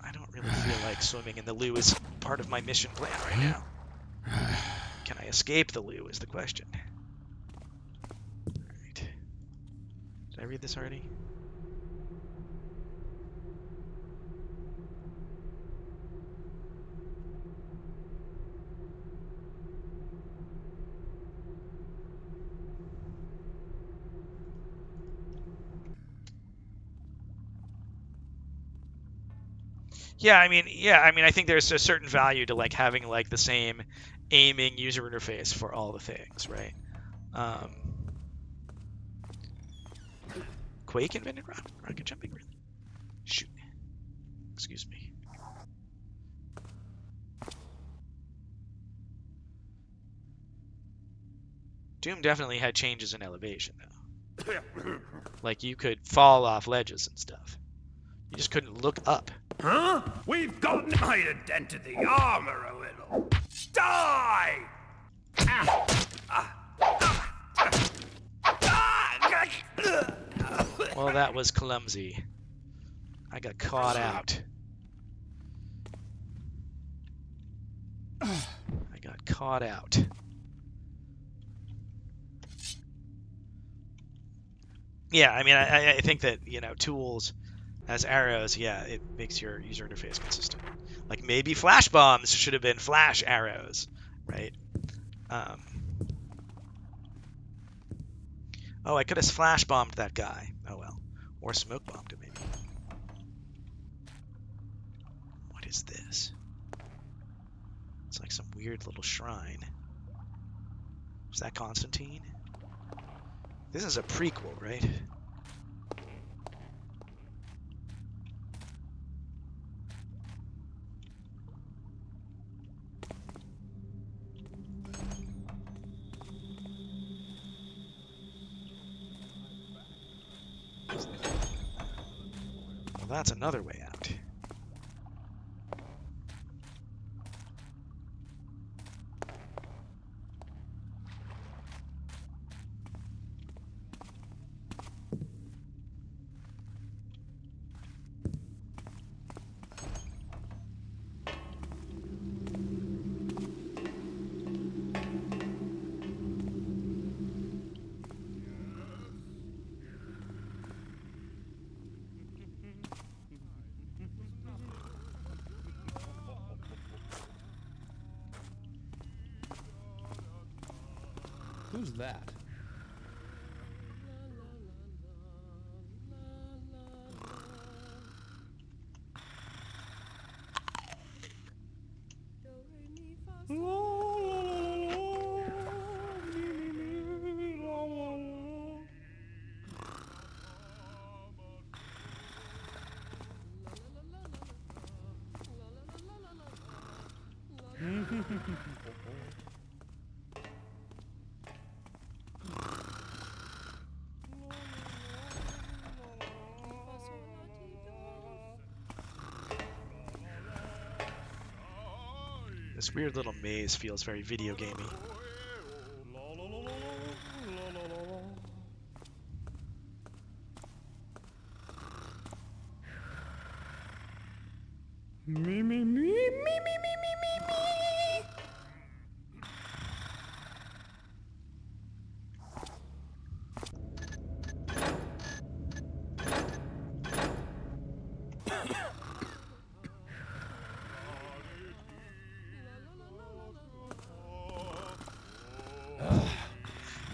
I don't really feel like swimming in the loo is part of my mission plan right now. Can I escape the loo is the question. Alright. Did I read this already? Yeah, I mean, I think there's a certain value to like having like the same aiming user interface for all the things, right? Quake invented rocket jumping, really? Shoot. Excuse me. Doom definitely had changes in elevation, though. Like, you could fall off ledges and stuff. You just couldn't look up. Huh? We've gotten my dent in the armor a little. Die! Well, that was clumsy. I got caught out. caught out. Yeah, I mean, I think that, tools as arrows, yeah, it makes your user interface consistent. Like maybe flash bombs should have been flash arrows, right? Um, oh, I could have flash bombed that guy. Oh well. Or smoke bombed him, maybe. What is this? It's like some weird little shrine. Is that Constantine? This is a prequel, right? Well, that's another way out. Who's that? This weird little maze feels very video gamey. Me, me, me, me, me, me, me, me, me.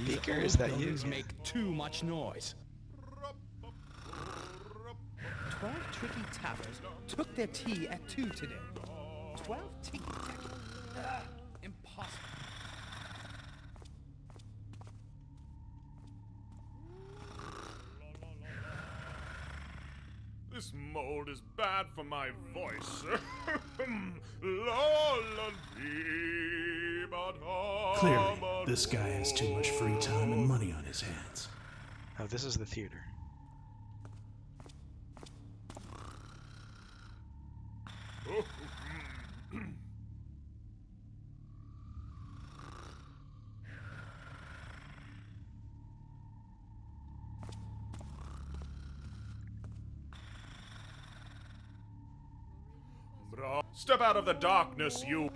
Beaker, is that you? Buildings make too much noise. 12 tricky tappers took their tea at 2 today. 12 ticky-tacky. Impossible. This mold is bad for my voice. Clearly, this guy has too much free time and money on his hands. Oh, this is the theater. Step out of the darkness, you.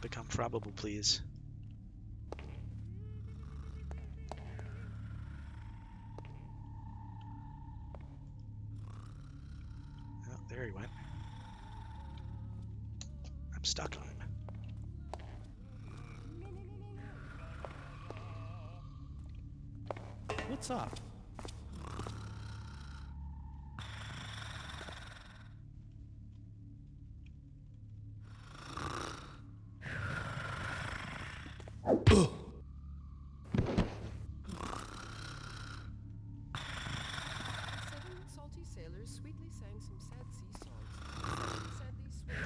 Become probable, please. Oh, there he went. I'm stuck on him. What's up? Seven salty sailors sweetly sang some sad sea songs. Sadly sweet.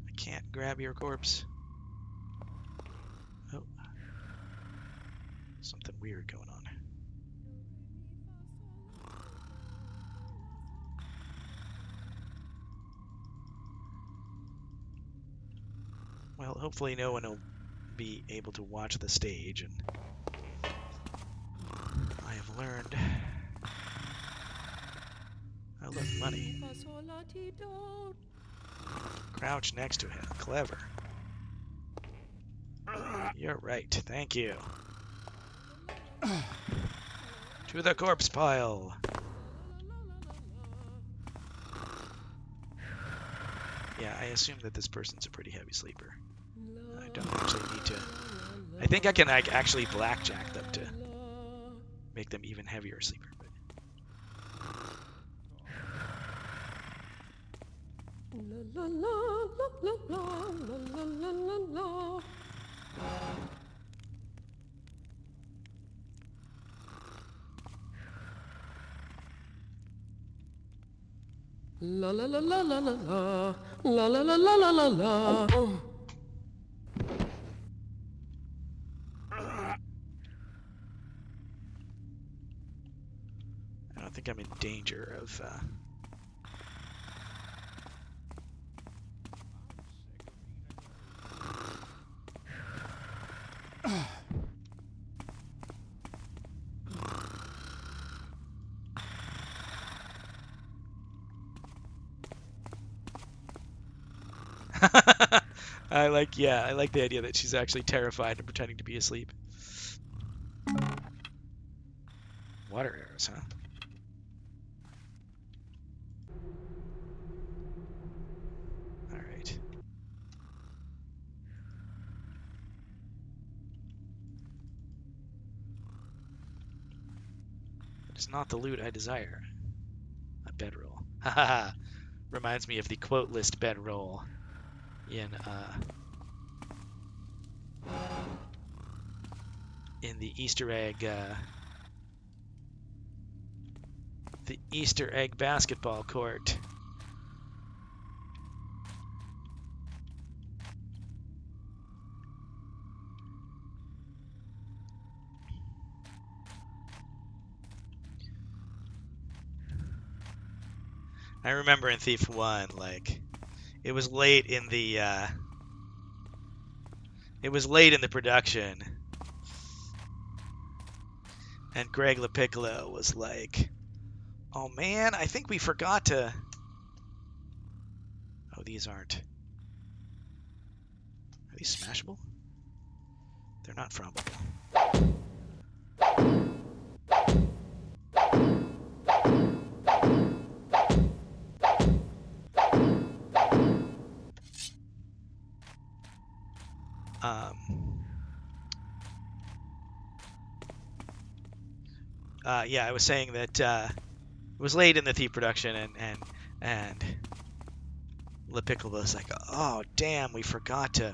I can't grab your corpse. Oh. Something weird going on. Well, hopefully no one will be able to watch the stage, and I have learned. Oh, look, money. Crouch next to him. Clever. You're right. Thank you. To the corpse pile. Yeah, I assume that this person's a pretty heavy sleeper. I don't actually need to... I think I can actually blackjack them to make them even heavier sleeper. But... La la la la la la la la la la la la la la. Oh. I don't think I'm in danger of... I like the idea that she's actually terrified and pretending to be asleep. Water arrows, huh? Alright. It is not the loot I desire. A bedroll. Haha. Reminds me of the quote list bedroll in the Easter egg basketball court. I remember in Thief 1, like, it was late in the production, and Greg LaPiccolo was like, "Oh man, I think we forgot to." Oh, these aren't. Are these smashable? They're not frommable. Yeah, I was saying that it was late in the Thief production, and LaPiccolo was like, "Oh damn, we forgot to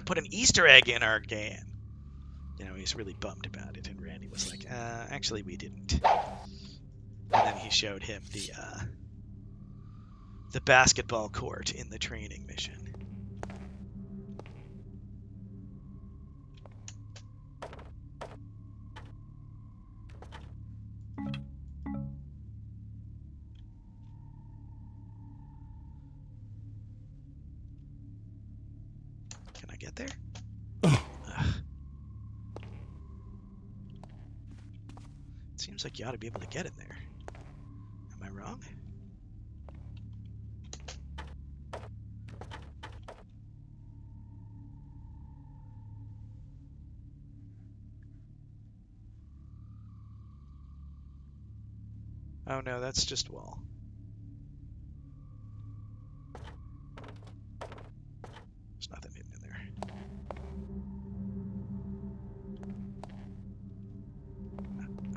put an Easter egg in our game." You know, he's really bummed about it, and Randy was like, "Actually, we didn't." And then he showed him the basketball court in the training mission. Can I get there? Ugh. It seems like you ought to be able to get in there. Am I wrong? Oh no, that's just wall. There's nothing hidden in there.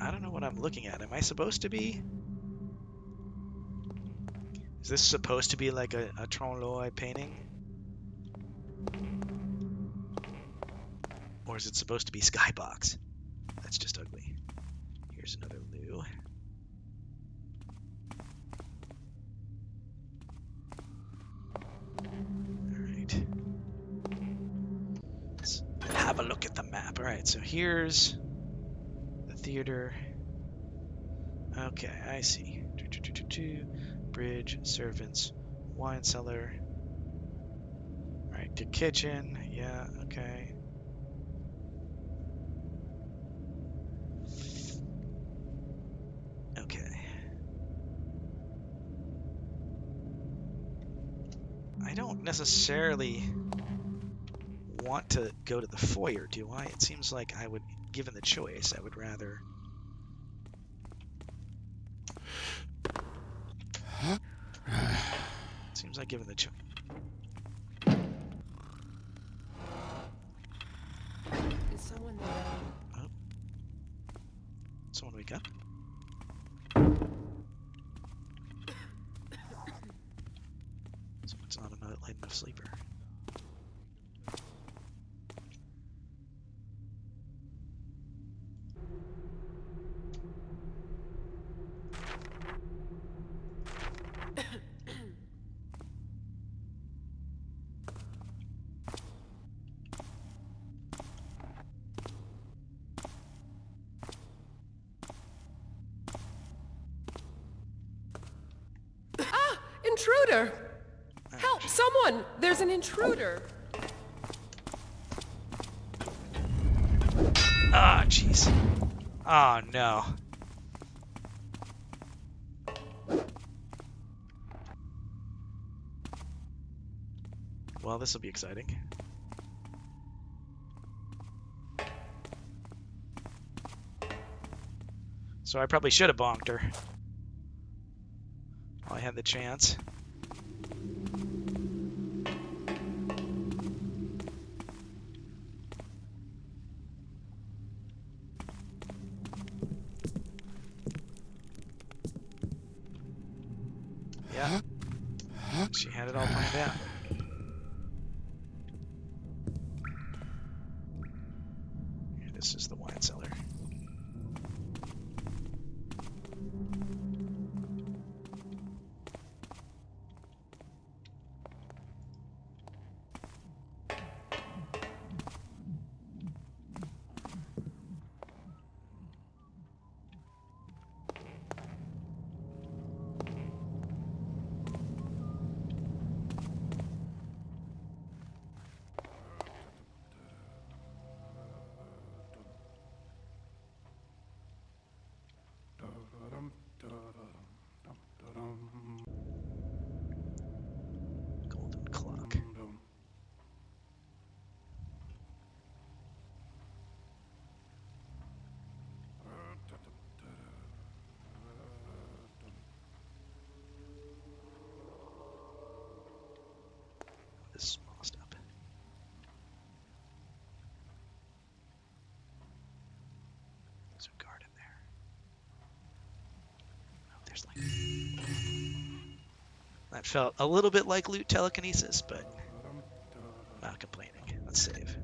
I don't know what I'm looking at. Am I supposed to be? Is this supposed to be like a Trompe-l'oeil painting? Or is it supposed to be Skybox? That's just ugly. Here's another loo. Alright. Let's have a look at the map. Alright, so here's the theater. Okay, I see. Bridge, servants, wine cellar. Alright, to kitchen. Yeah, okay. Okay. I don't necessarily want to go to the foyer, do I? It seems like I would, given the choice, I would rather... Seems like given the choice... Is someone there? Oh. Someone wake up? Someone's not a light enough sleeper. Intruder! Help! Someone! There's an intruder! Ah, jeez. Oh, no. Well, this will be exciting. So I probably should have bonked her. While I had the chance. Yeah. She had it all planned out. Here, this is the wine cellar. Golden clock. This is mossed up. There's a guard in there. Oh, there's like... That felt a little bit like loot telekinesis, but not complaining. Let's save.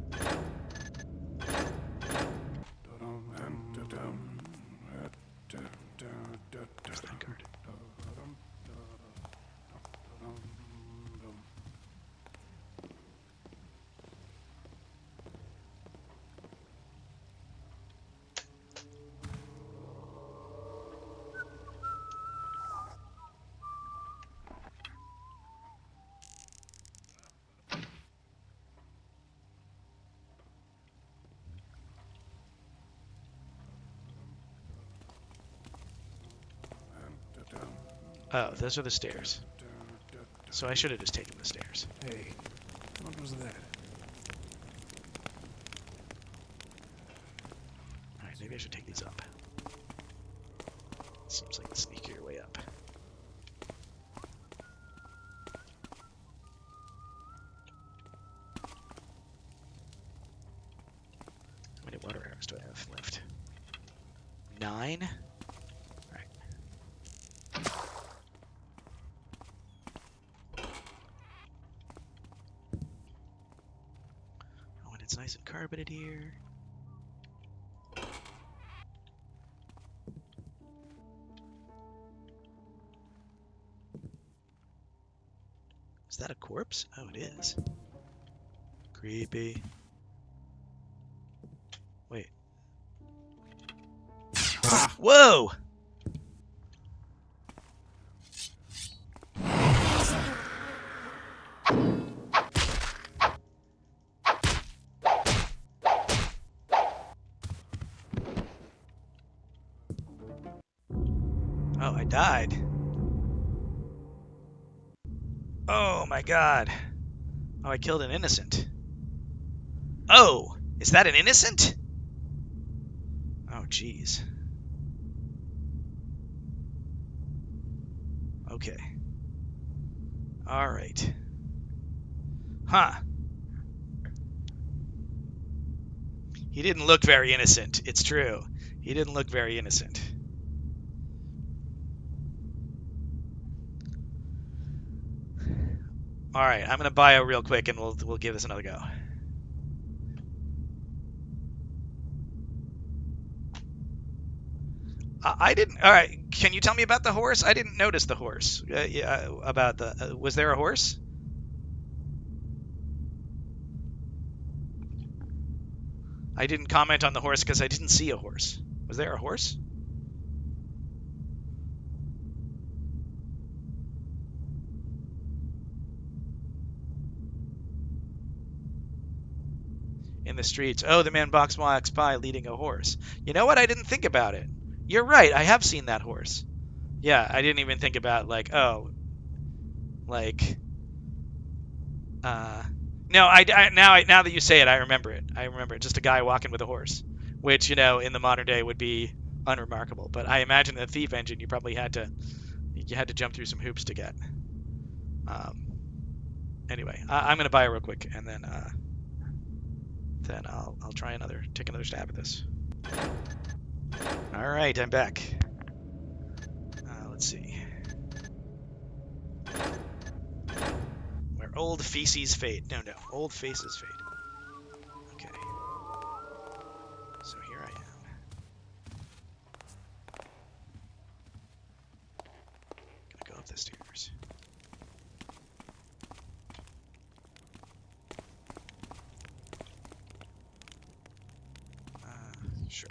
There's that guard. Oh, those are the stairs. So I should have just taken the stairs. Hey, what was that? Alright, maybe I should take these up. Seems like the sneakier way up. How many water arrows do I have left? 9? Alright. Oh, and it's nice and carpeted here. Is that a corpse? Oh, it is. Creepy. Wait. Whoa! Oh, I died. Oh my god. Oh, I killed an innocent. Oh, is that an innocent? Oh, jeez. Okay. All right. Huh. He didn't look very innocent. It's true. He didn't look very innocent. All right, I'm gonna bio real quick, and we'll give this another go. I didn't. All right, can you tell me about the horse? I didn't notice the horse. Yeah, about the. Was there a horse? I didn't comment on the horse because I didn't see a horse. Was there a horse? In the streets. Oh, the man box walks by leading a horse. You know what? I didn't think about it. You're right. I have seen that horse. Yeah, I didn't even think about like, oh, like, uh, no, now that you say it, I remember it. I remember it. Just a guy walking with a horse, which in the modern day would be unremarkable. But I imagine the thief engine, you had to jump through some hoops to get. Um, anyway, I'm gonna buy it real quick, and then I'll take another stab at this. All right, I'm back. Let's see. Where old feces fade. No, old faces fade. Okay. So here I am. Gonna go up the stairs. Sure.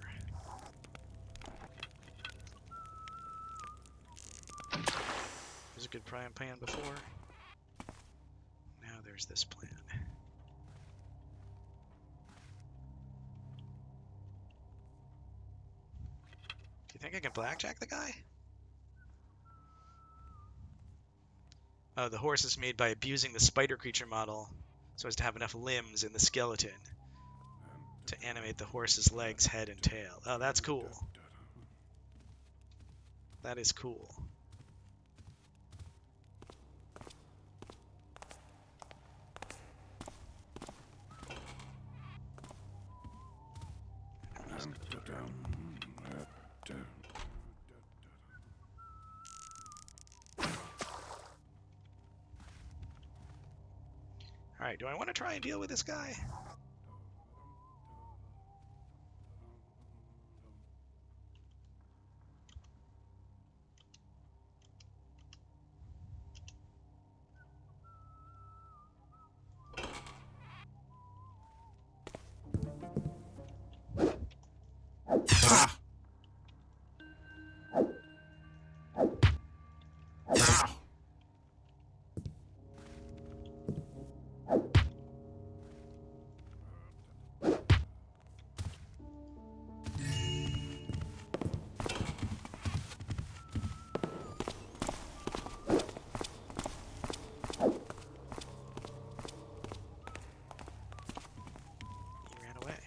There's a good plan before. Now there's this plan. Do you think I can blackjack the guy? Oh, the horse is made by abusing the spider creature model so as to have enough limbs in the skeleton to animate the horse's legs, head, and tail. Oh, that's cool. That is cool. Alright, do I want to try and deal with this guy? He ran away.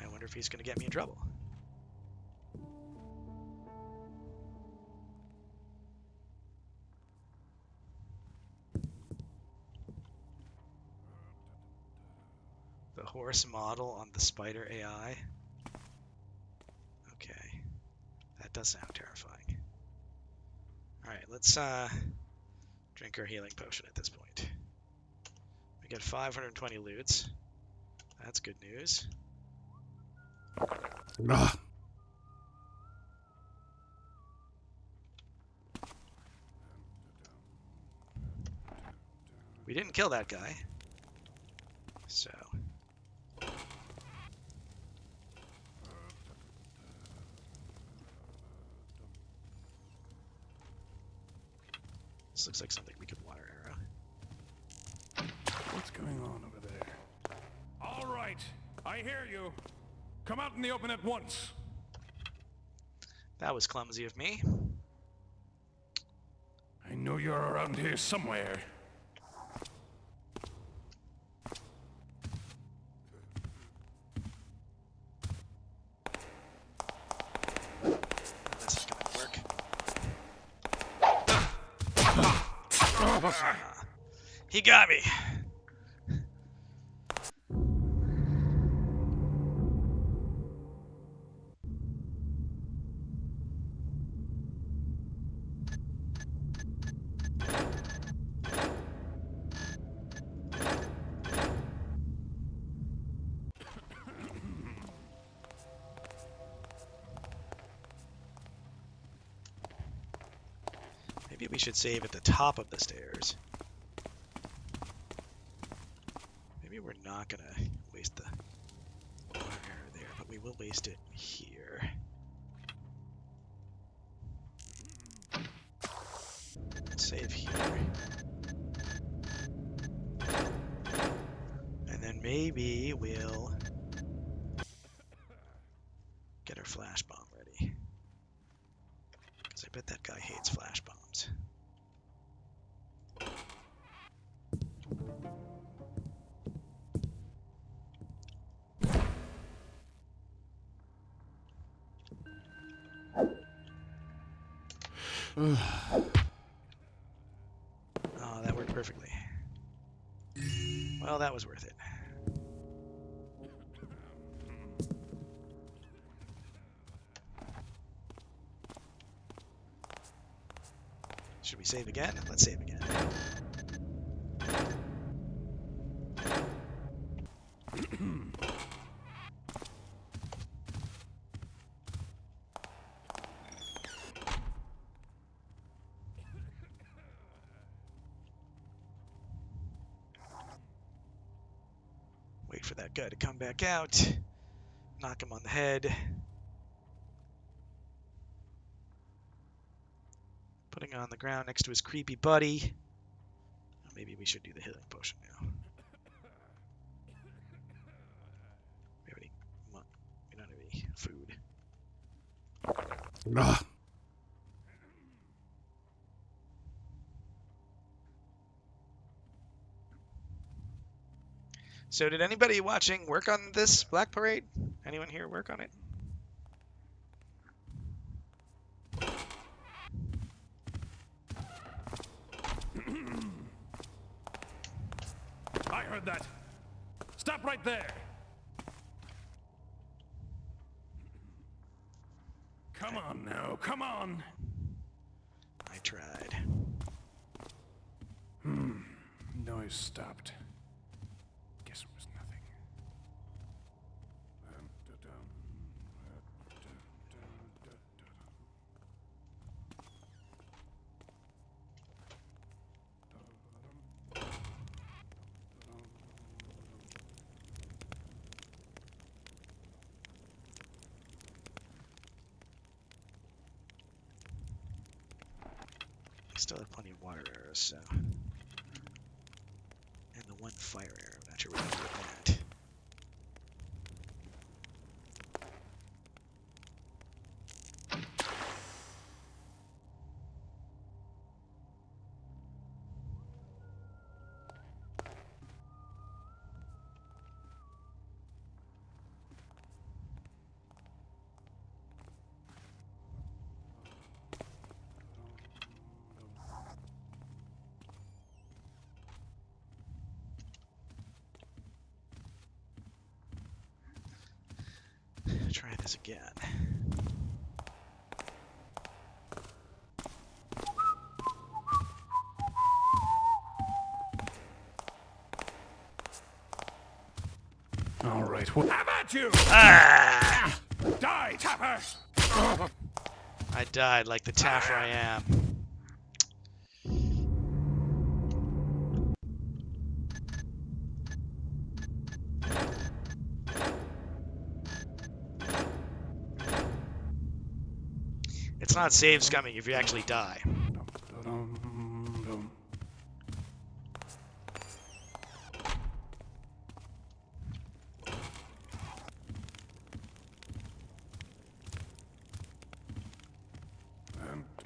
I wonder if he's going to get me in trouble. The horse model on the spider AI. Okay, that does sound terrifying. Alright, let's drink our healing potion at this point. We get 520 loots. That's good news. Ugh. We didn't kill that guy. So. This looks like something we could water arrow. What's going on over there? right. I hear you. Come out in the open at once. That was clumsy of me. I know you're around here somewhere. This is gonna work. He got me. Maybe we should save at the top of the stairs. Maybe we're not gonna waste the water there, but we will waste it here. Let's save here. And then maybe we'll get our flash bomb ready. Because I bet that guy hates flash bombs. Oh, that worked perfectly. Well, that was worth it. Should we save again? Let's save again. Wait for that guy to come back out. Knock him on the head. Putting on the ground next to his creepy buddy. Maybe we should do the healing potion now. We have any? We don't have any food. Ugh. So did anybody watching work on this Black Parade? Anyone here work on it? I heard that. Stop right there. Come on now, come on. I tried. Noise stopped. Guess it was nothing. I still have plenty of water arrows, so. And the one fire arrow. Not sure what to do with that. Try this again. All right, well, how about you? Ah! Die, Tapper! I died like the Taffer I am. It's not save scumming if you actually die.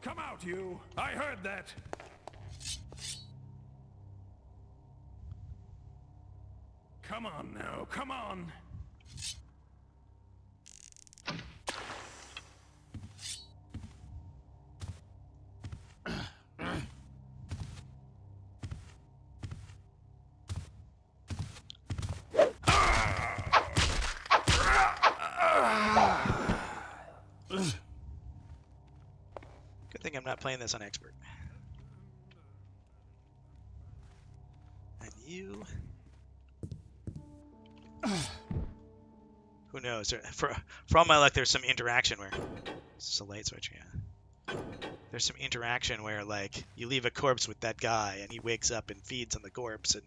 Come out, you! I heard that! Come on now, come on! Good thing I'm not playing this on expert. And you... Who knows? For all my luck, there's some interaction where... It's a light switch, yeah. There's some interaction where, like, you leave a corpse with that guy, and he wakes up and feeds on the corpse and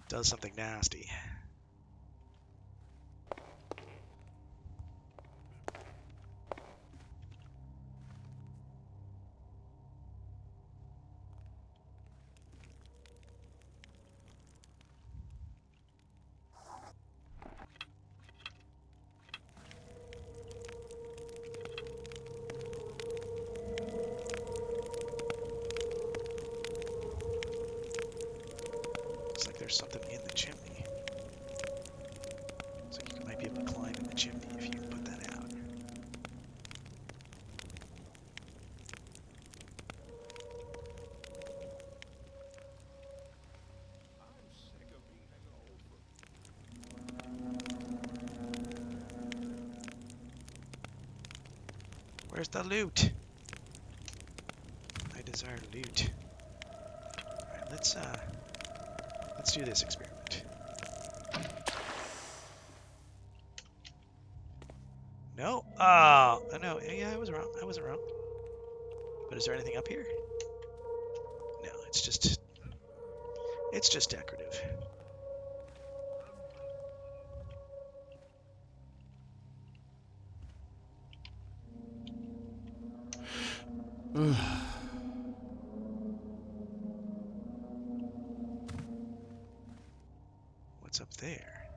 does something nasty. Looks like there's something in the chimney. Looks like you might be able to climb in the chimney if you put that out. Where's the loot? I desire loot. Alright, let's do this experiment. No? Oh, no. Yeah, I was wrong. I wasn't wrong. But is there anything up here? No, it's just decorative. What's up there?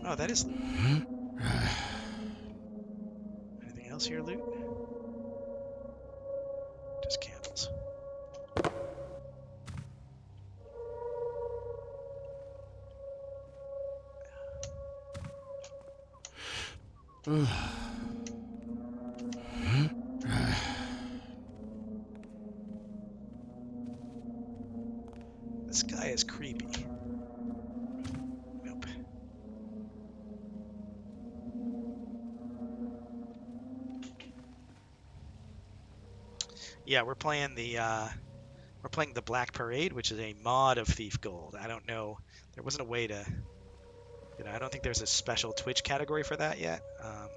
Oh, that is loot. Anything else here, loot? Just candles. This guy is creepy. Nope. Yeah, we're playing the Black Parade, which is a mod of Thief Gold. I don't know. There wasn't a way to, I don't think there's a special Twitch category for that yet. I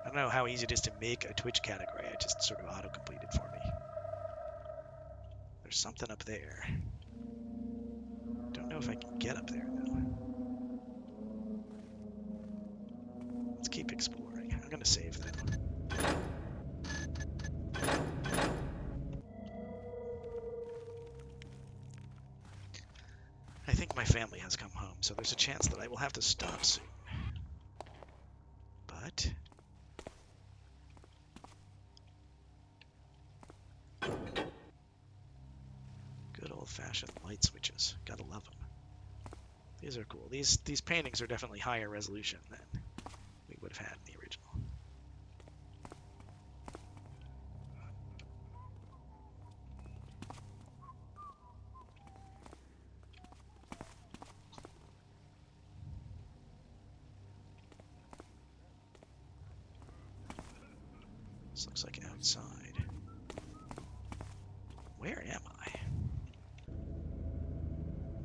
don't know how easy it is to make a Twitch category. I just sort of auto-completed for me. There's something up there. Don't know if I can get up there, though. Let's keep exploring. I'm going to save, though. I think my family has come home, so there's a chance that I will have to stop soon. But... good old-fashioned light switches. Gotta love them. These are cool. These paintings are definitely higher resolution than we would have had in the original. This looks like outside. Where am I?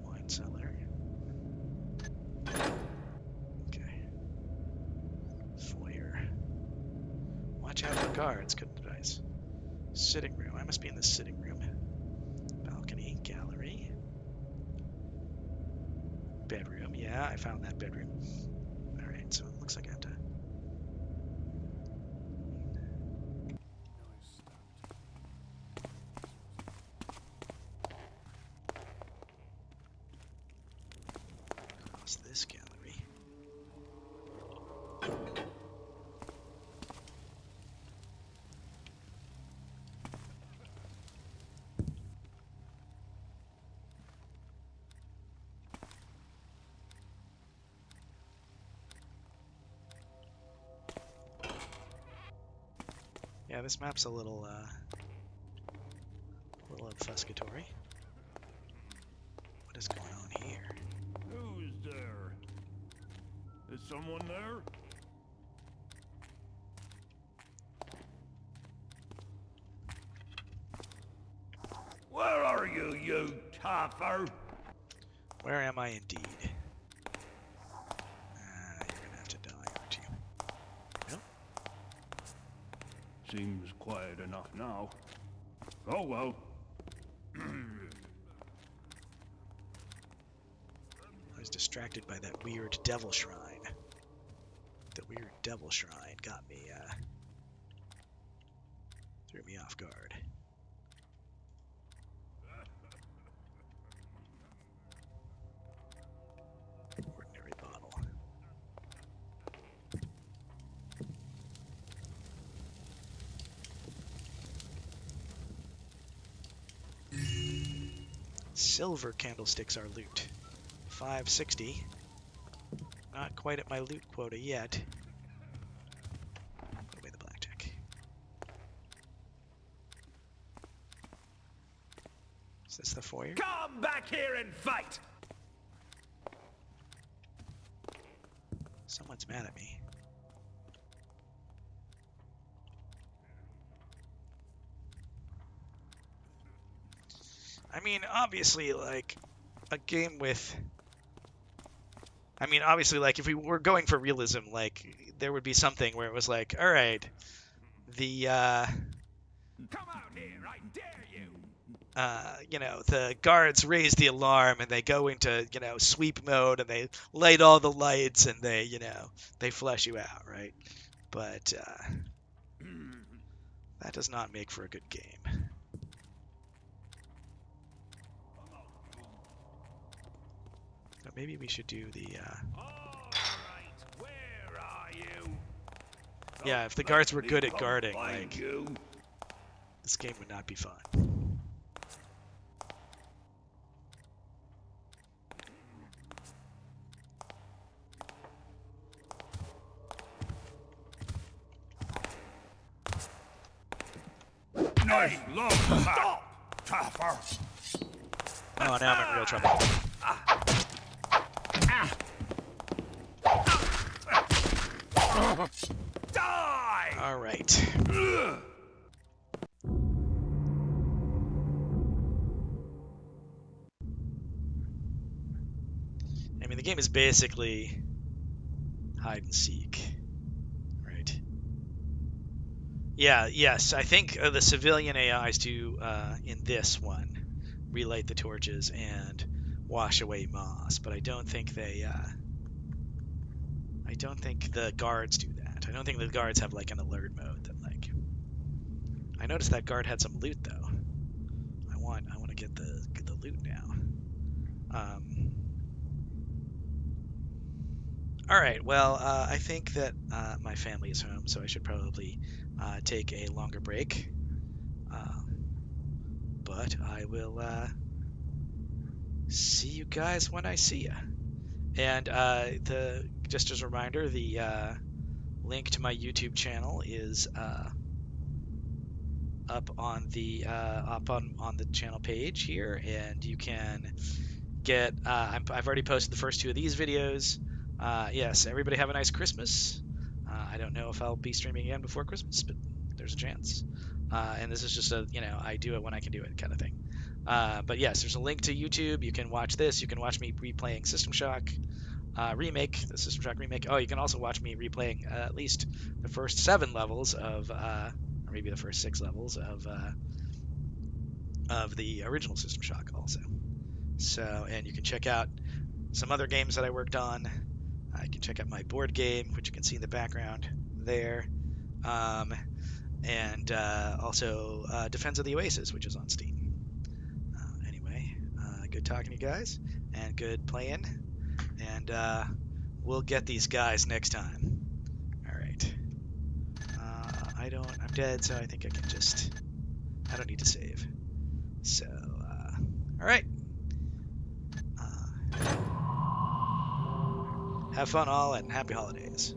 Wine cellar. Okay. Foyer. Watch out for guards. Good advice. Sitting room. I must be in the sitting room. Balcony. Gallery. Bedroom. Yeah, I found that bedroom. Alright, so it looks like I have to... What's this gallery? Yeah, this map's a little obfuscatory. What is going on here? Who's there? Is someone there? Where are you, you tougher? Where am I indeed? You're gonna have to die, aren't you? Nope. Seems quiet enough now. Oh well. I was distracted by that weird devil shrine. The weird devil shrine got me, threw me off guard. Ordinary bottle. Silver candlesticks are loot. 560. Not quite at my loot quota yet. Put away the blackjack. Is this the foyer? Come back here and fight! Someone's mad at me. I mean, obviously, like, a game with... I mean, obviously, like, if we were going for realism, like, there would be something where it was like, alright, the, Come out here, I dare you! you know, the guards raise the alarm and they go into, you know, sweep mode and they light all the lights and they, you know, they flush you out, right? But, that does not make for a good game. So maybe we should do the, Alright, where are you? yeah, if the guards were good at Come guarding, find like, you. this game would not be fun. Nice look, stop, tougher. Oh, now I'm in real trouble. Die! All right. I mean, the game is basically hide and seek, right? Yeah, yes, I think the civilian AIs do, in this one, relight the torches and wash away moss, but I don't think they, I don't think the guards do that. I don't think the guards have, like, an alert mode that, like... I noticed that guard had some loot, though. I want to get the loot now. Alright, well, I think that my family is home, so I should probably take a longer break. But I will see you guys when I see you. And just as a reminder, the link to my YouTube channel is up on the channel page here, and you can get. I've already posted the first two of these videos. Yes, everybody have a nice Christmas. I don't know if I'll be streaming again before Christmas, but there's a chance. And this is just a, you know, I do it when I can do it kind of thing. But yes, there's a link to YouTube. You can watch this. You can watch me replaying System Shock remake, the System Shock remake. Oh, you can also watch me replaying at least the first 7 levels of, or maybe the first 6 levels of the original System Shock also. So, and you can check out some other games that I worked on. You can check out my board game, which you can see in the background there. And also Defense of the Oasis, which is on Steam. Anyway, good talking to you guys, and good playing. and we'll get these guys next time. All right. I'm dead, so I think I can just. I don't need to save. So, all right. Have fun all, and happy holidays.